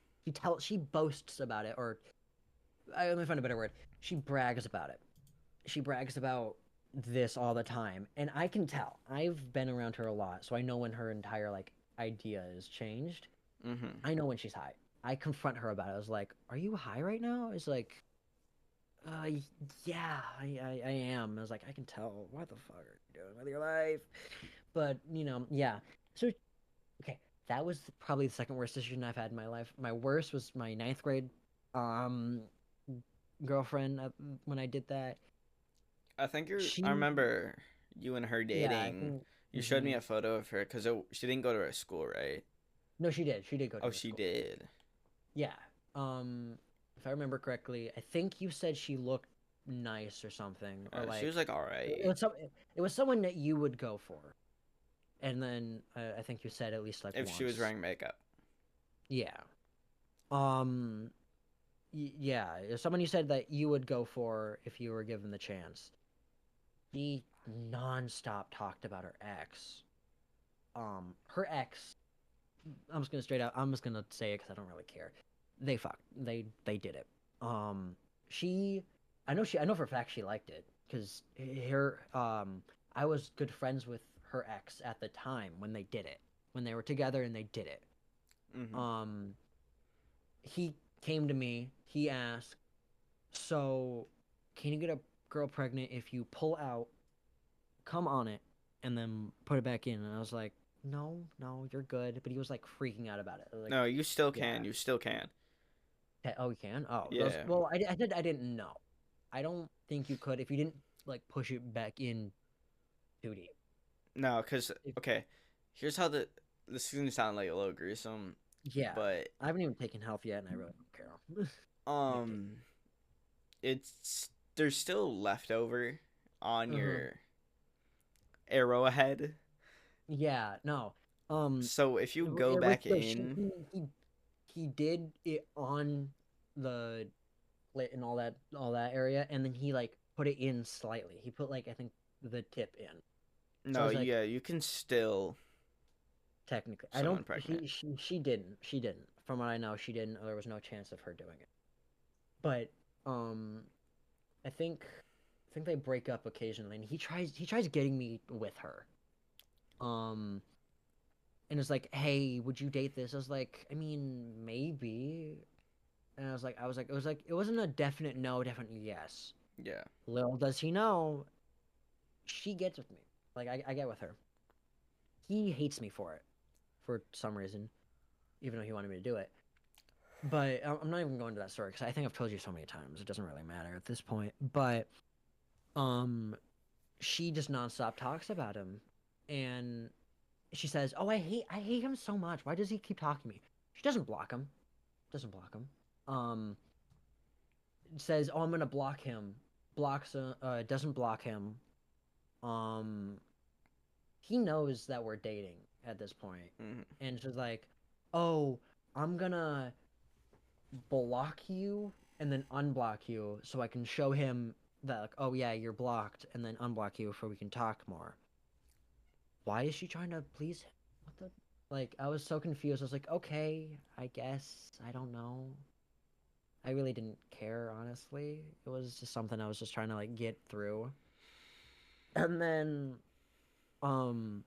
She boasts about it, or let me find a better word. She brags about it. She brags about this all the time, and I can tell. I've been around her a lot, so I know when her entire like idea is changed. Hmm. I know when she's high. I confront her about it. I was like, "Are you high right now?" It's like, uh, yeah, I am." I was like, "I can tell. What the fuck are you doing with your life?" But yeah. So okay, that was probably the second worst decision I've had in my life. My worst was my ninth grade um girlfriend when I did that. I think you're. I She, remember you and her yeah, I dating. think. You showed me Hmm. a photo of her because she didn't go to her school, right? No, she did. She did go to Oh, her she school. did. Yeah. Um, if I remember correctly, I think you said she looked nice or something, or She was like like, all it right. was some. It was someone that you would go for, and then I think you said at least like If she was once. wearing makeup. Yeah. Um. Yeah. It was someone you said that you would go for if you were given the chance. She nonstop talked about her ex. Her ex. I'm just gonna straight out. I'm just gonna say it because I don't really care. They fucked. They did it. Um, she. I know for a fact she liked it because her. I was good friends with her ex at the time when they did it. When they were together and they did it. Hmm. Um, he came to me. He asked, "So, can you get a girl pregnant if you pull out, come on it, and then put it back in?" And I was like, "No, no, you're good." But he was like freaking out about it. I was like, No, you still yeah. can. You still can. Oh, you can. Oh, those. Yeah. Well, I said I didn't know. I don't think you could if you didn't like push it back in too deep. No, because If, okay, here's how this is gonna sound like a little gruesome, yeah, but I haven't even taken health yet, and I really don't care. Big deal. um, it's there's still leftover on Uh-huh. your arrowhead. Yeah. No. Um. So if you go With back the in, he did it on the clit and all that area, and then he like put it in slightly. He put like I think the tip in. So I no, was like, yeah, you can still technically, I don't. someone pregnant. She didn't. She didn't. From what I know, she didn't. There was no chance of her doing it. But um, I think they break up occasionally, and he tries getting me with her. Um, and it's like, hey, would you date this? I was like, I mean, maybe. And it wasn't a definite no, definite yes. Yeah. Little does he know, she gets with me. Like I get with her. He hates me for some reason, even though he wanted me to do it. But I'm not even going to that story because I think I've told you so many times. It doesn't really matter at this point. But um, she just nonstop talks about him, and she says, "Oh, I hate him so much. Why does he keep talking to me?" She doesn't block him. Doesn't block him. Um, says, "Oh, I'm gonna block him." Blocks. Doesn't block him. Um, he knows that we're dating at this point, Hmm. and she's like, "Oh, I'm gonna block you and then unblock you so I can show him that like, oh yeah, you're blocked, and then unblock you so we can talk more." Why is she trying to please him? What the? Like, I was so confused. I was like, okay, I guess. I don't know. I really didn't care, honestly. It was just something I was just trying to like get through. And then um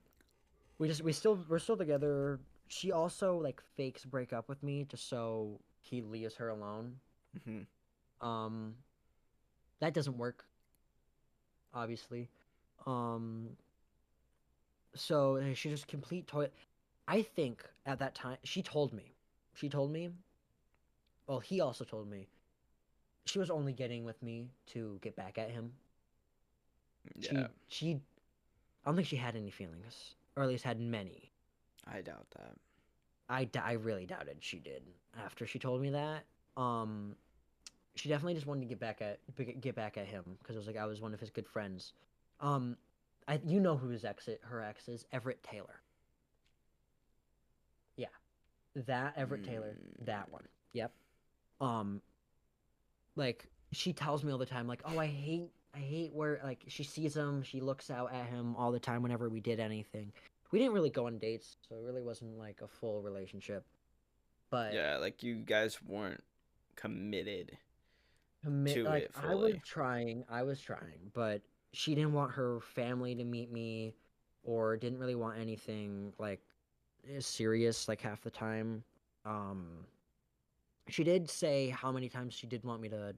we're still together. She also like fakes break up with me just so he leaves her alone. Hmm. Um that doesn't work, obviously. Um so she just complete toilet. I think at that time she told me. She told me, well, he also told me she was only getting with me to get back at him. Yeah, She I don't think she had any feelings, or at least had many. I doubt that. I really doubted she did after she told me that. Um, she definitely just wanted to get back at him because it was like I was one of his good friends. Um, you know who her ex is, Everett Taylor. Yeah, that Everett Taylor, Mm, that one. Yep. Um, like she tells me all the time, like, oh, I hate where like she sees him, she looks out at him all the time whenever we did anything. We didn't really go on dates, so it really wasn't like a full relationship. But yeah, like you guys weren't committed to like it fully. I was trying, but she didn't want her family to meet me, or didn't really want anything like serious like half the time. Um, she did say how many times she did want me to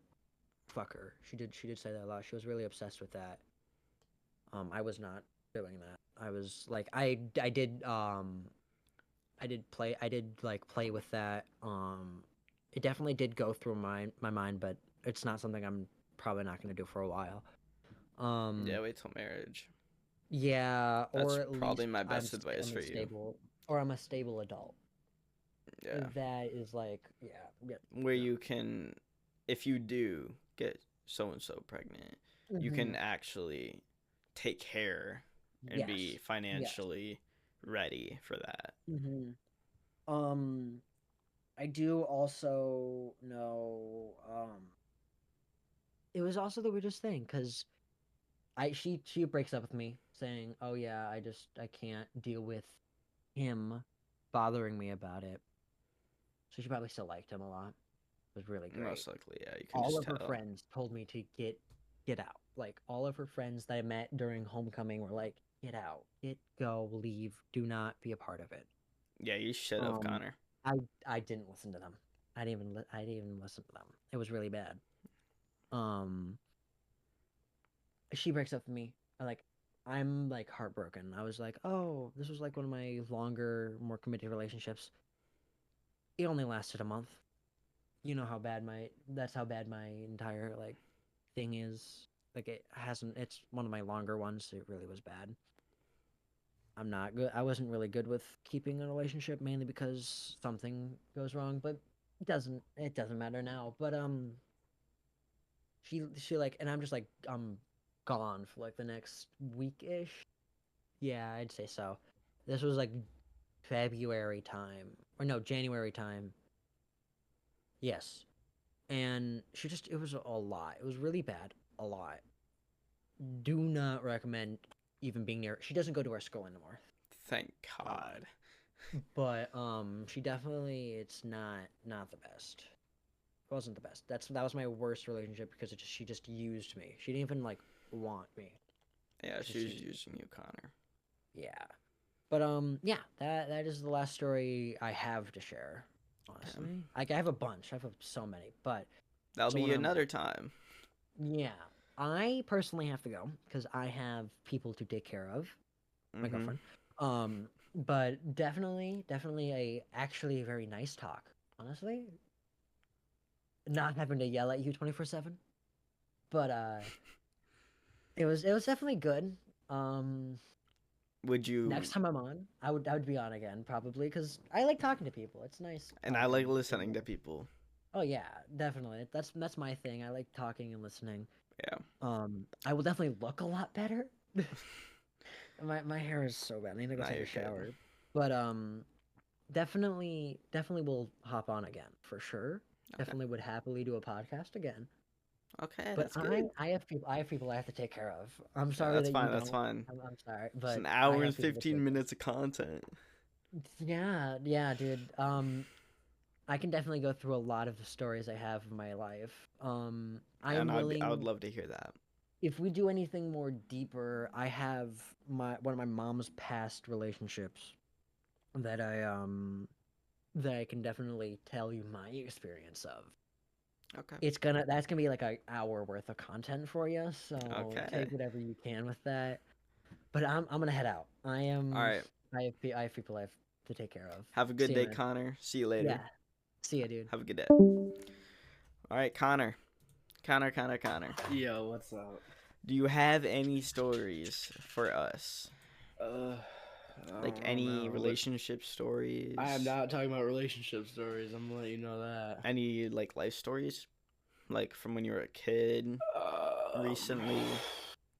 fuck her. She did say that a lot. She was really obsessed with that. I was not doing that. I was like I did like play with that. It definitely did go through my mind, but it's not something I'm probably not going to do for a while. Yeah, Um, wait till marriage. yeah, That's or at probably least my best advice I'm for a you. stable or I'm a stable adult. Yeah, That is like yeah. where No. you can, if you do get so and so pregnant, you Hmm. can actually take care and be Yes. Yes. financially ready for that. Hmm. Um, I do also know. It was also the weirdest thing because she breaks up with me saying, "Oh yeah, I can't deal with him bothering me about it." So she probably still liked him a lot. It was really great. Most likely, yeah, you can All just of her tell. friends told me to get out. Like all of her friends that I met during homecoming were like, "Get out, go, leave, do not be a part of it." Yeah, you should have, Um, Connor. I I didn't listen to them. I didn't even listen to them. It was really bad. Um, she breaks up with me. I'm like heartbroken. I was like, oh, this was like one of my longer, more committed relationships. It only lasted a month. You know how bad my that's how bad my entire like thing is. Like it hasn't. It's one of my longer ones. It really was bad. I'm not good. I wasn't really good with keeping a relationship mainly because something goes wrong. But it doesn't matter now. But she like, and I'm just like I'm gone for like the next week ish. Yeah, I'd say so. This was like February time, or no, January time. Yes, and it was a lot. It was really bad. A lot. Do not recommend even being near. She doesn't go to our school anymore. Thank Um, God. but she definitely it's not the best. It wasn't the best. That was my worst relationship because she just used me. She didn't even like want me. Yeah, She she just was used me. using you, Connor. Yeah. But yeah, that is the last story I have to share. Okay. Honestly, like I have a bunch. I have so many, but That'll it's the one be I'm like, another time. yeah. I personally have to go because I have people to take care of. My Mm-hmm. girlfriend. But definitely a actually very nice talk. Honestly, not having to yell at you 24/7. But it was definitely good. Um, Would Next you? time I'm on, I would be on again probably because I like talking to people. It's nice And I like talking. listening to people. Oh yeah, definitely. That's my thing. I like talking and listening. Yeah. I will definitely look a lot better. My hair is so bad. I need to go Now take a you're good. shower. But definitely will hop on again for sure. Okay. Definitely would happily do a podcast again. Okay, But that's good. I have people I have to take care of. I'm Yeah, sorry that's that you fine. That's don't. fine. I'm sorry, It's but an I hour and have people to 15 take care minutes of content. of. Yeah, yeah, dude. I can definitely go through a lot of the stories I have in my life. I And am I would willing. love to hear that. If we do anything more deeper, I have one of my mom's past relationships that I can definitely tell you my experience of. Okay. That's gonna be like an hour worth of content for you, so Okay. take whatever you can with that. But I'm gonna head out. All right. I have people I have to take care of. Have a good See you, day, man. Connor. See you later. Yeah. See ya, dude. Have a good day. All right, Connor. Connor. Yo, what's up? Do you have any stories for us? Uh, Like I don't any know. relationship stories? I am not talking about relationship stories. I'm gonna let you know that. Any like life stories? Like from when you were a kid recently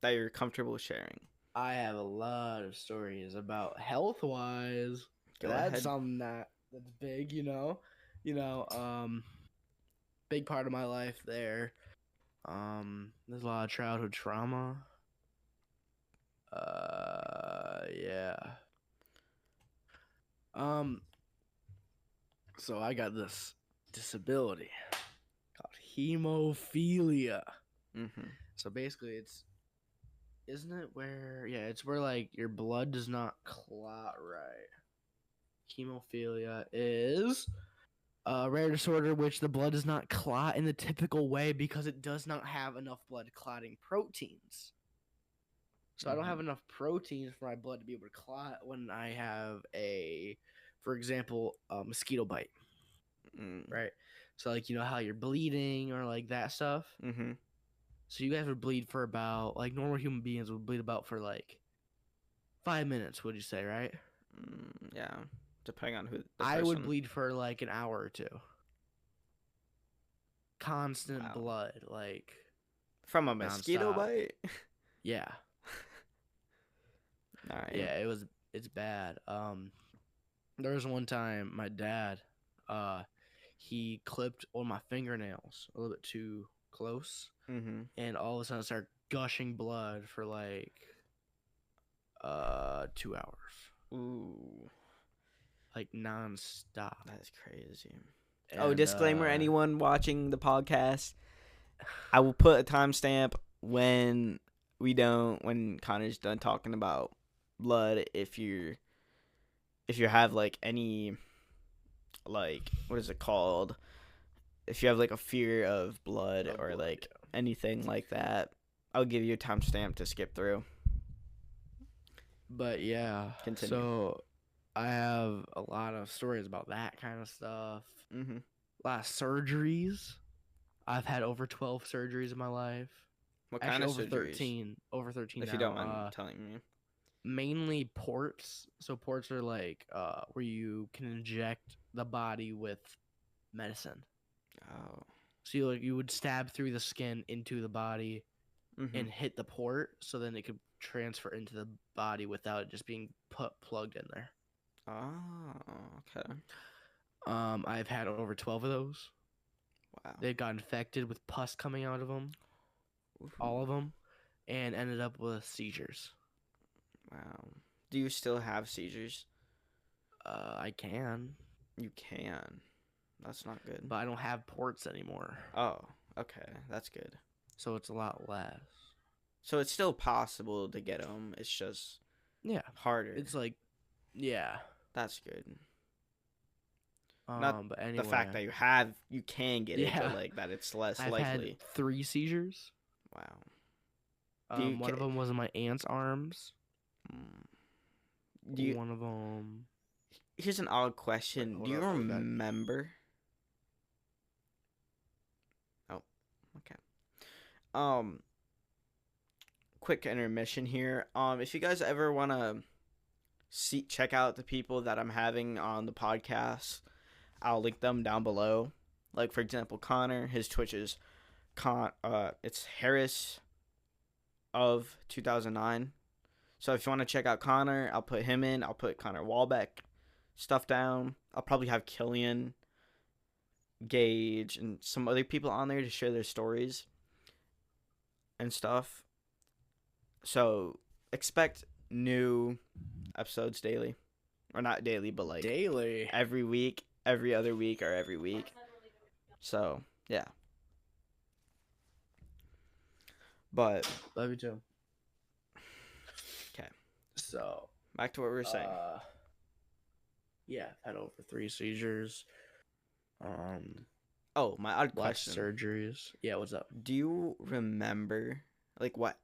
that you're comfortable sharing? I have a lot of stories about health wise. Go That's ahead. something that's big, you know. You know, big part of my life there. There's a lot of childhood trauma. Yeah. Um, so I got this disability called hemophilia. Mm-hmm. So basically, isn't it where, yeah, it's where like your blood does not clot right. Hemophilia is a rare disorder which the blood does not clot in the typical way because it does not have enough blood clotting proteins. So I don't have enough proteins for my blood to be able to clot when I have for example, a mosquito bite, right? So like you know how you're bleeding or like that stuff. Mm-hmm. So you guys would bleed for about like normal human beings would bleed about for like 5 minutes. Would you say right? Yeah, depending on who the I would person. bleed for like an hour or two. Constant Wow. blood, like From a mosquito nonstop. bite? Yeah, All right. yeah. It's bad. There was one time my dad, he clipped one of my fingernails a little bit too close, Mm-hmm. and all of a sudden it started gushing blood for like 2 hours, Ooh, like nonstop. that's crazy. Oh, And disclaimer, anyone watching the podcast, I will put a timestamp when when Connor's done talking about blood. If you have like any, like, what is it called? If you have like a fear of blood of or blood, like yeah. anything like that, I'll give you a timestamp to skip through. But yeah, Continue. so I have a lot of stories about that kind of stuff. Mm-hmm. A lot of surgeries. I've had over 12 surgeries in my life. What kind Actually, of over surgeries? 13. Over 13 If you don't now. mind telling me. Mainly ports. So ports are like where you can inject the body with medicine. Oh. So you would stab through the skin into the body Mm-hmm. and hit the port, so then it could transfer into the body without it just being plugged in there. Oh, okay. I've had over 12 of those. Wow. They got infected with pus coming out of them, Ooh. all of them, and ended up with seizures. Wow. Do you still have seizures? I can, You can. That's not good. but I don't have ports anymore, Oh, okay. That's good. so it's a lot less. So it's still possible to get them. It's just Yeah, harder. it's like, yeah. That's good. Not But the fact anyway, that you can get it, yeah, but like that it's less I've likely. had 3 seizures. Wow. Do you One of them was in my aunt's arms. do you? One of them. Here's an odd Wait, question. hold Do you up, what was that? remember? Oh, okay. Um, quick intermission here. If you guys ever wanna check out the people that I'm having on the podcast, I'll link them down below. Like for example, Connor, his Twitch is it's Harris of 2009. So if you want to check out Connor, I'll put him in. I'll put Connor Walbeck stuff down. I'll probably have Killian, Gage, and some other people on there to share their stories and stuff. So expect new episodes daily. Or not daily, but like Daily. every week. every other week or every week. So yeah, but Love you too. 'kay. So, Back to what we were saying. yeah, I've had over 3 seizures. Oh, my odd Less question. surgeries. Yeah, what's up? Do you remember like what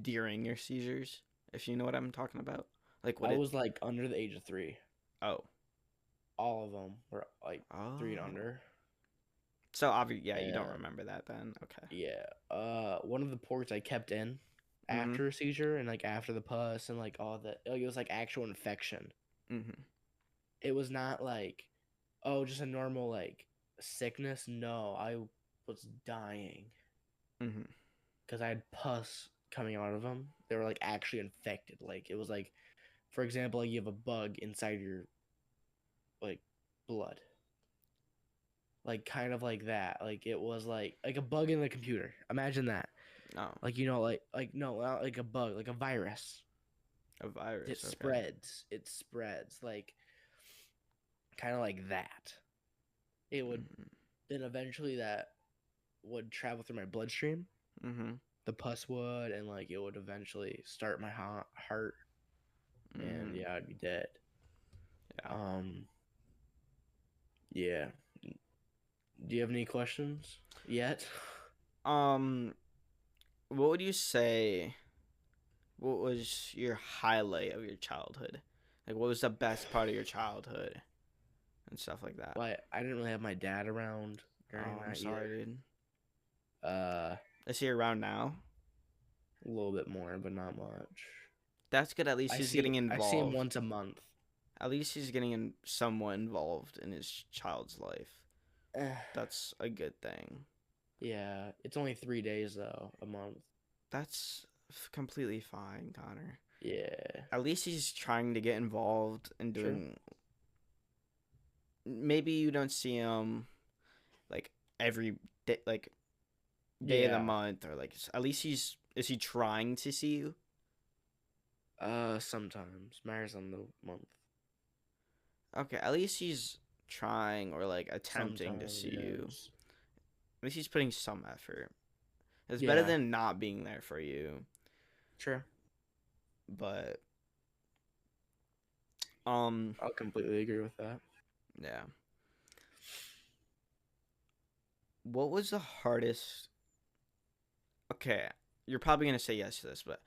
during your seizures? If you know what I'm talking about, like what I it. was like under the age of 3. Oh, All of them were like 3 and oh. under. So obviously, yeah, you don't And remember that then. Okay. yeah, one of the ports I kept in Mhm. after a seizure and like after the pus and like all the like it was like actual infection. Mhm. It was not like, oh, just a normal like sickness. No, I was dying Mhm. because I had pus coming out of them. They were like actually infected. Like it was like, for example, like you have a bug inside your like blood, like kind of like that. Like it was like a bug in the computer. Imagine that. Oh, Like like no, not like a bug, like a virus. a It virus. Okay. spreads. It spreads like kind of like that. It would Mhm. then eventually that would travel through my bloodstream. Mhm. The pus would, and like it would eventually start my heart, and Mhm. yeah, I'd be dead. Yeah. Um, yeah. Do you have any questions yet? Um, what would you say? What was your highlight of your childhood? Like, what was the best part of your childhood and stuff like that? Well, I didn't really have my dad around during Oh, I'm that either. sorry, dude. Uh, Is he around now? a little bit more, but not much. That's good. At least he's getting I see him involved. once a month. At least he's getting somewhat involved in his child's life. Eh, That's a good thing. yeah, it's only 3 days though, a month. That's completely fine, Connor. Yeah, At least he's trying to get involved and true. doing. Maybe you don't see him like every day, like day of the Yeah. month, or like at least he's. Is he trying to see you? Sometimes matters on the month. Okay, at least he's trying or like attempting to Sometimes, see you. yes. At least he's putting some effort. It's better Yeah, than not being there for you. true. But um I'll completely agree with that. yeah. What was the hardest? Okay, you're probably going to say yes to this, but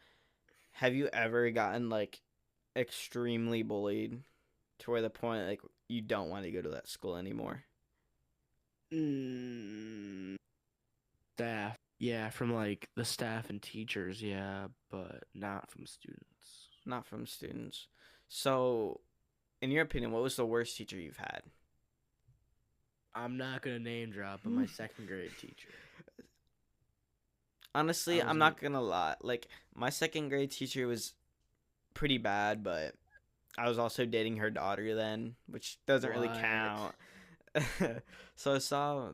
have you ever gotten like extremely bullied to where the point like you don't want to go to that school anymore? Mm, staff. Yeah, from like the staff and teachers, yeah, but not from students. Not from students. So, in your opinion, what was the worst teacher you've had? I'm not gonna name drop, but my second grade teacher. I Honestly, was I'm in not gonna lie. Like my second grade teacher was pretty bad, but I was also dating her daughter then, which doesn't really what? count. So I saw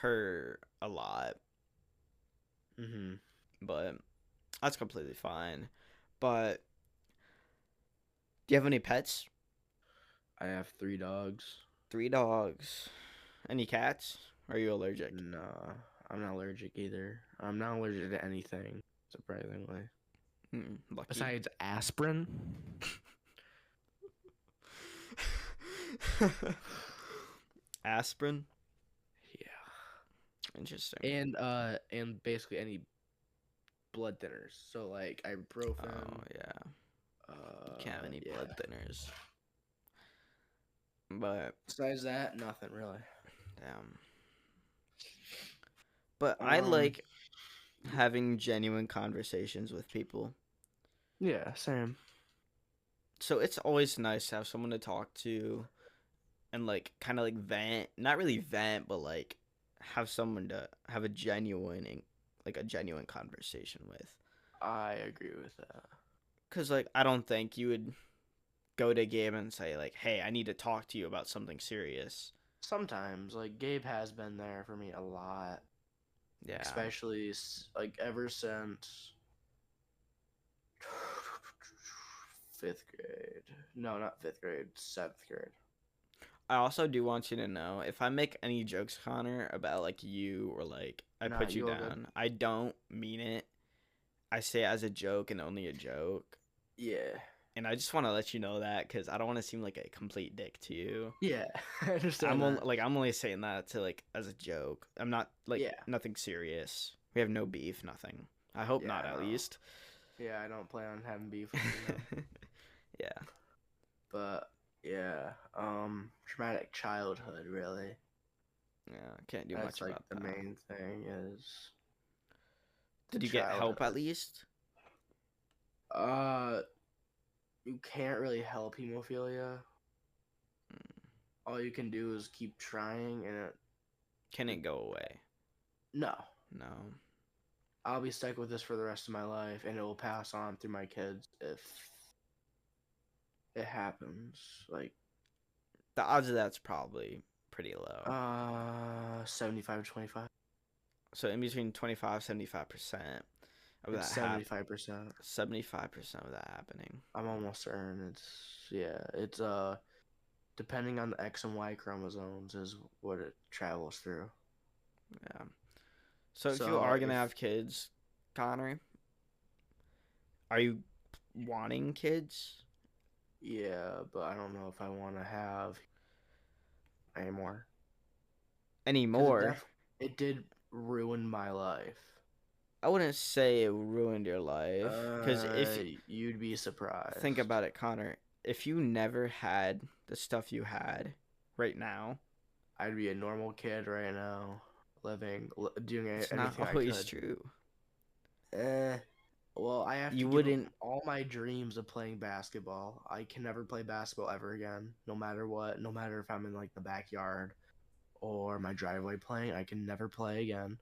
her a lot, Mm-hmm. but that's completely fine. But do you have any pets? I have 3 dogs. 3 dogs. Any cats? Are you allergic? Nah, I'm not allergic either. I'm not allergic to anything, surprisingly. Lucky. Besides aspirin. Aspirin. Yeah. Interesting. And basically any blood thinners. So like Oh ibuprofen. yeah. You can't have any blood Yeah. thinners. But Besides that, nothing really. damn. But I Um. like having genuine conversations with people. Yeah. Same. So it's always nice to have someone to talk to and like kind of like vent, not really vent, but like have someone to have a genuine conversation with. I agree with that. Cuz like I don't think you would go to Gabe and say like, "Hey, I need to talk to you about something serious." Sometimes like Gabe has been there for me a lot, Yeah. especially like ever since fifth grade. No, not fifth grade. 7th grade. I also do want you to know if I make any jokes, Connor, about like you or like I Nah, put you you all good. down, I don't mean it. I say it as a joke and only a joke. Yeah. And I just want to let you know that because I don't want to seem like a complete dick to you. Yeah. I understand that. I'm only saying that to like as a joke. I'm not like Yeah. nothing serious. We have no beef, nothing. I hope Yeah, not, I at know. least. Yeah, I don't plan on having beef with you, man. Yeah. But yeah, traumatic childhood really. Yeah. Can't do That's much like about the that. main thing is the Did you get help at childhood. least? Uh, you can't really help hemophilia. All you can do is keep trying, and Can it go away? no, No. I'll be stuck with this for the rest of my life, and it will pass on through my kids if it happens. Like, The odds of that's probably pretty low. 75-25. So in between 25-75% of It's that 75%. 75% of that happening. I'm almost certain. It's depending on the X and Y chromosomes is what it travels through. Yeah. So if you So are gonna if have kids, Connor, are you wanting kids yeah, but I don't know if I want to have anymore because anymore? it did ruin my life. I wouldn't say it ruined your life, because if You'd be think surprised. about it, Connor, if you never had the stuff you had right now, I'd be a normal kid right now, living, doing it's not anything I always could. true. Eh, well, I have to You give up wouldn't. all my dreams of playing basketball. I can never play basketball ever again, no matter what. No matter if I'm in like the backyard or my driveway playing, I can never play again.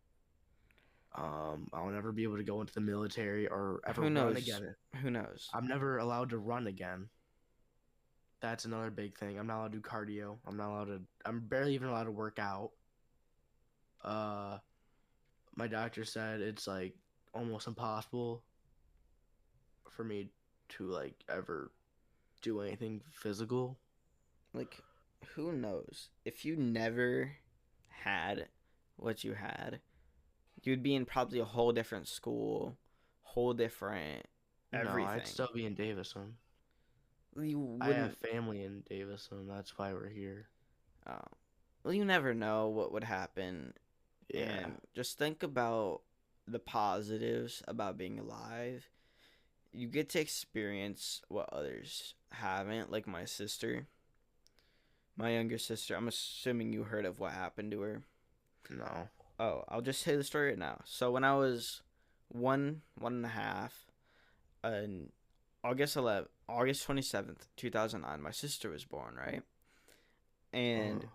I'll never be able to go into the military or ever Who run knows? again. Who knows? I'm never allowed to run again. That's another big thing. I'm not allowed to do cardio. I'm not allowed to. I'm barely even allowed to work out. Uh, my doctor said it's like almost impossible for me to like ever do anything physical. Like, who knows? If you never had what you had, you'd be in probably a whole different school, whole different No, I'd everything. still be in Davison. You I have wouldn't. family in Davison. That's why we're here. Uh, well, you never know what would happen, Yeah. and just think about the positives about being alive. You get to experience what others haven't, like my sister, my younger sister. I'm assuming you heard of what happened to her. No. Oh, I'll just say the story right now. So when I was one and a half, on August 27th, 2009, my sister was born, right? And Uh,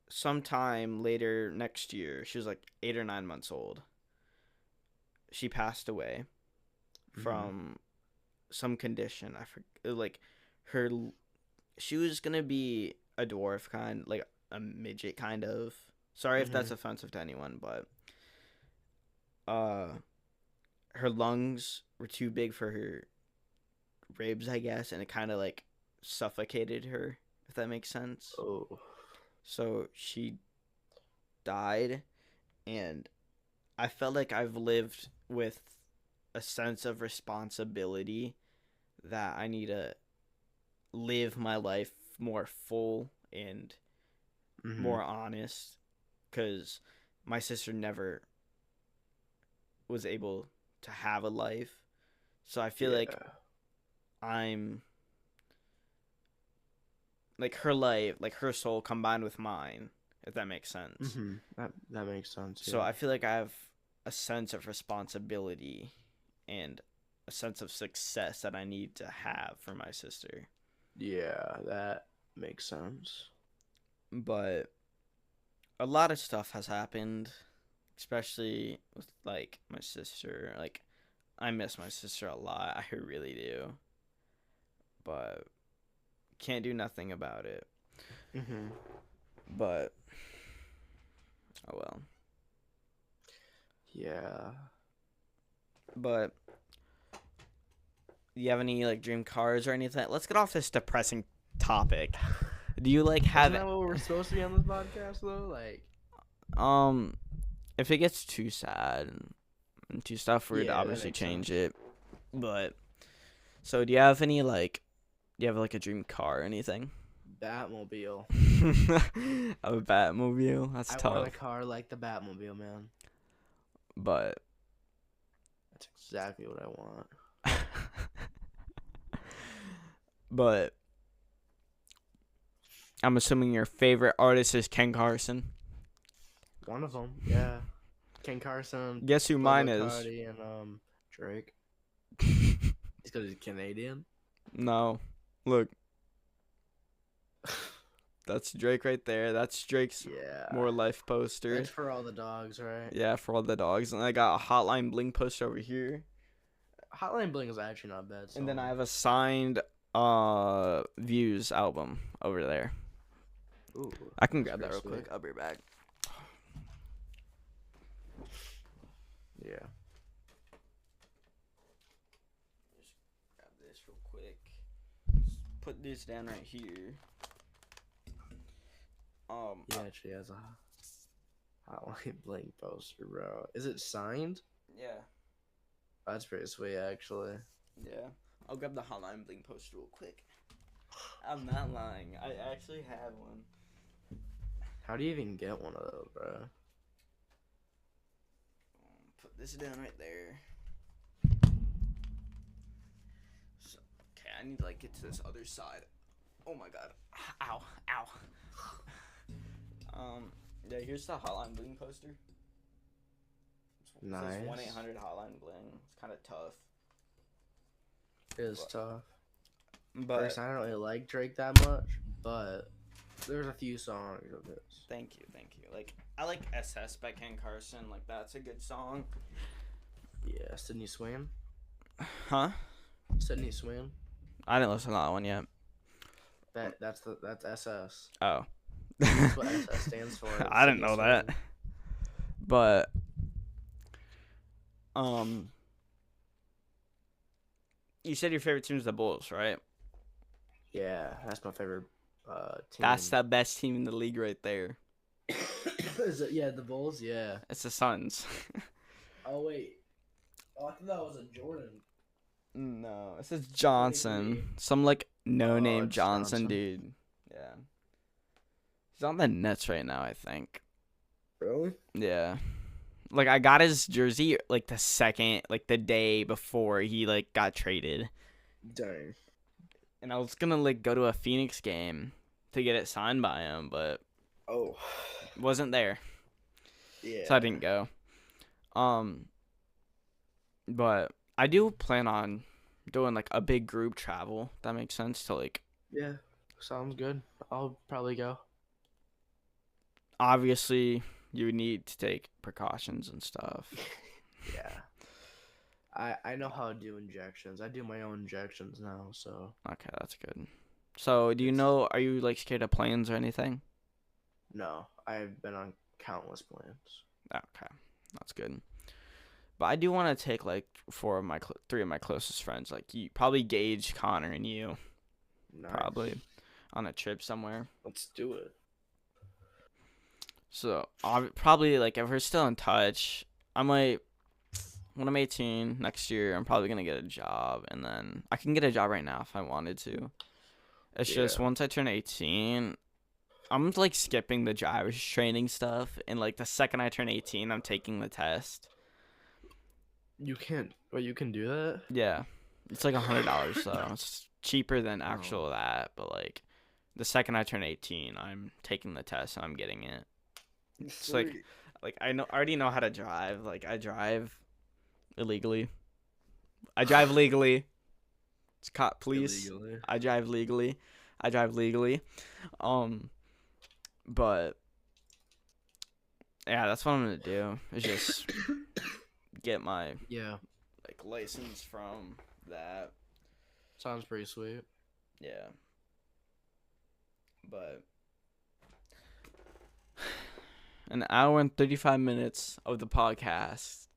sometime later next year, she was like 8 or 9 months old. She passed away mm-hmm. from some condition. I forget, like her. She was gonna be a dwarf kind, like a midget kind of. Sorry if Mm-hmm. that's offensive to anyone, but uh, her lungs were too big for her ribs, I guess, and it kind of like suffocated her, if that makes sense. Oh. So she died, and I felt like I've lived with a sense of responsibility that I need to live my life more full and Mm-hmm. more honest because my sister never was able to have a life. So I feel like Yeah. I'm like her life, like her soul combined with mine, if that makes sense. Mm-hmm. That makes sense. So Yeah. I feel like I have a sense of responsibility and a sense of success that I need to have for my sister. Yeah, that makes sense. But a lot of stuff has happened, especially with like my sister. Like I miss my sister a lot. I really do. But can't do nothing about it. Mm-hmm. But oh well. Yeah. But you have any like dream cars or anything? Let's get off this depressing topic. Do you like Isn't have that what we're supposed to be on this podcast though? Like, if it gets too sad and too stuff, we'd Yeah, that obviously makes change sense. it. But so, do you have any like? Do you have like a dream car or anything? Batmobile. A Batmobile. That's I tough. want a car like the Batmobile, man. But That's exactly what I want. but I'm assuming your favorite artist is Ken Carson. One of them, yeah. Ken Carson, Guess who mine is? Cardi, and Drake. It's because he's Canadian. No, look, that's Drake right there. That's Drake's Yeah. More Life poster. That's for all the dogs, right? Yeah, for all the dogs. And I got a Hotline Bling poster over here. Hotline Bling is actually not bad. And then song. I have a signed Views album over there. Ooh, I can grab that pretty real quick. sweet. I'll be right back. Yeah. Just grab this real quick. Put this down right here. He actually has a Hotline Bling poster, bro. Is it signed? Yeah. That's pretty sweet, actually. Yeah. I'll grab the Hotline Bling poster real quick. I'm not lying. I actually have one. How do you even get one of those, bro? Put this down right there. So, okay, I need to like get to this other side. Oh my god. Ow. Ow. Yeah, here's the Hotline Bling poster. Nice. It says 1-800 Hotline Bling. It's kind of tough. It is tough. But First, I don't really like Drake that much, but there's a few songs of his. thank you. Like I like SS by Ken Carson. Like that's a good song. Yeah, Sydney Swim. Huh? Sydney Swim. I didn't listen to that one yet. That's SS. Oh. That's what SS stands for. I didn't Sydney know that. Swim. But you said your favorite team is the Bulls, right? Yeah, that's my favorite team. That's the best team in the league right there. Is it, yeah, the Bulls? Yeah. It's the Suns. Oh, wait. Oh, I thought that was a Jordan. No, it says Johnson. 23. Some like no name it's Johnson Johnson. dude. Yeah. He's on the Nets right now, I think. Really? Yeah. Like I got his jersey like the day before he like got traded. Dang. And I was gonna like go to a Phoenix game to get it signed by him, but Oh. wasn't there. Yeah. So I didn't go. But I do plan on doing like a big group travel. That makes sense to like Yeah. Sounds good. I'll probably go. obviously you would need to take precautions and stuff. Yeah. I know how to do injections. I do my own injections now, so. Okay, that's good. So do you know, are you like scared of planes or anything? No, I've been on countless planes. Okay, that's good. But I do want to take like three of my closest friends, like you, probably Gage, Connor, and you, Nice. probably on a trip somewhere. Let's do it. So probably like if we're still in touch, I might when I'm 18 next year, I'm probably gonna get a job, and then I can get a job right now if I wanted to. It's just Yeah. once I turn 18, I'm like skipping the driver's training stuff, and like the second I turn 18, I'm taking the test. You can't. Well, you can do that. Yeah, it's like $100, so it's cheaper than actual that. But like, the second I turn 18, I'm taking the test and I'm getting it. It's like I already know how to drive. Like I drive illegally. I drive legally. It's caught, please. Illegally. I drive legally. But yeah, that's what I'm gonna do. Is just get my Yeah. like license from that. Sounds pretty sweet. Yeah. But an hour and 35 minutes of the podcast.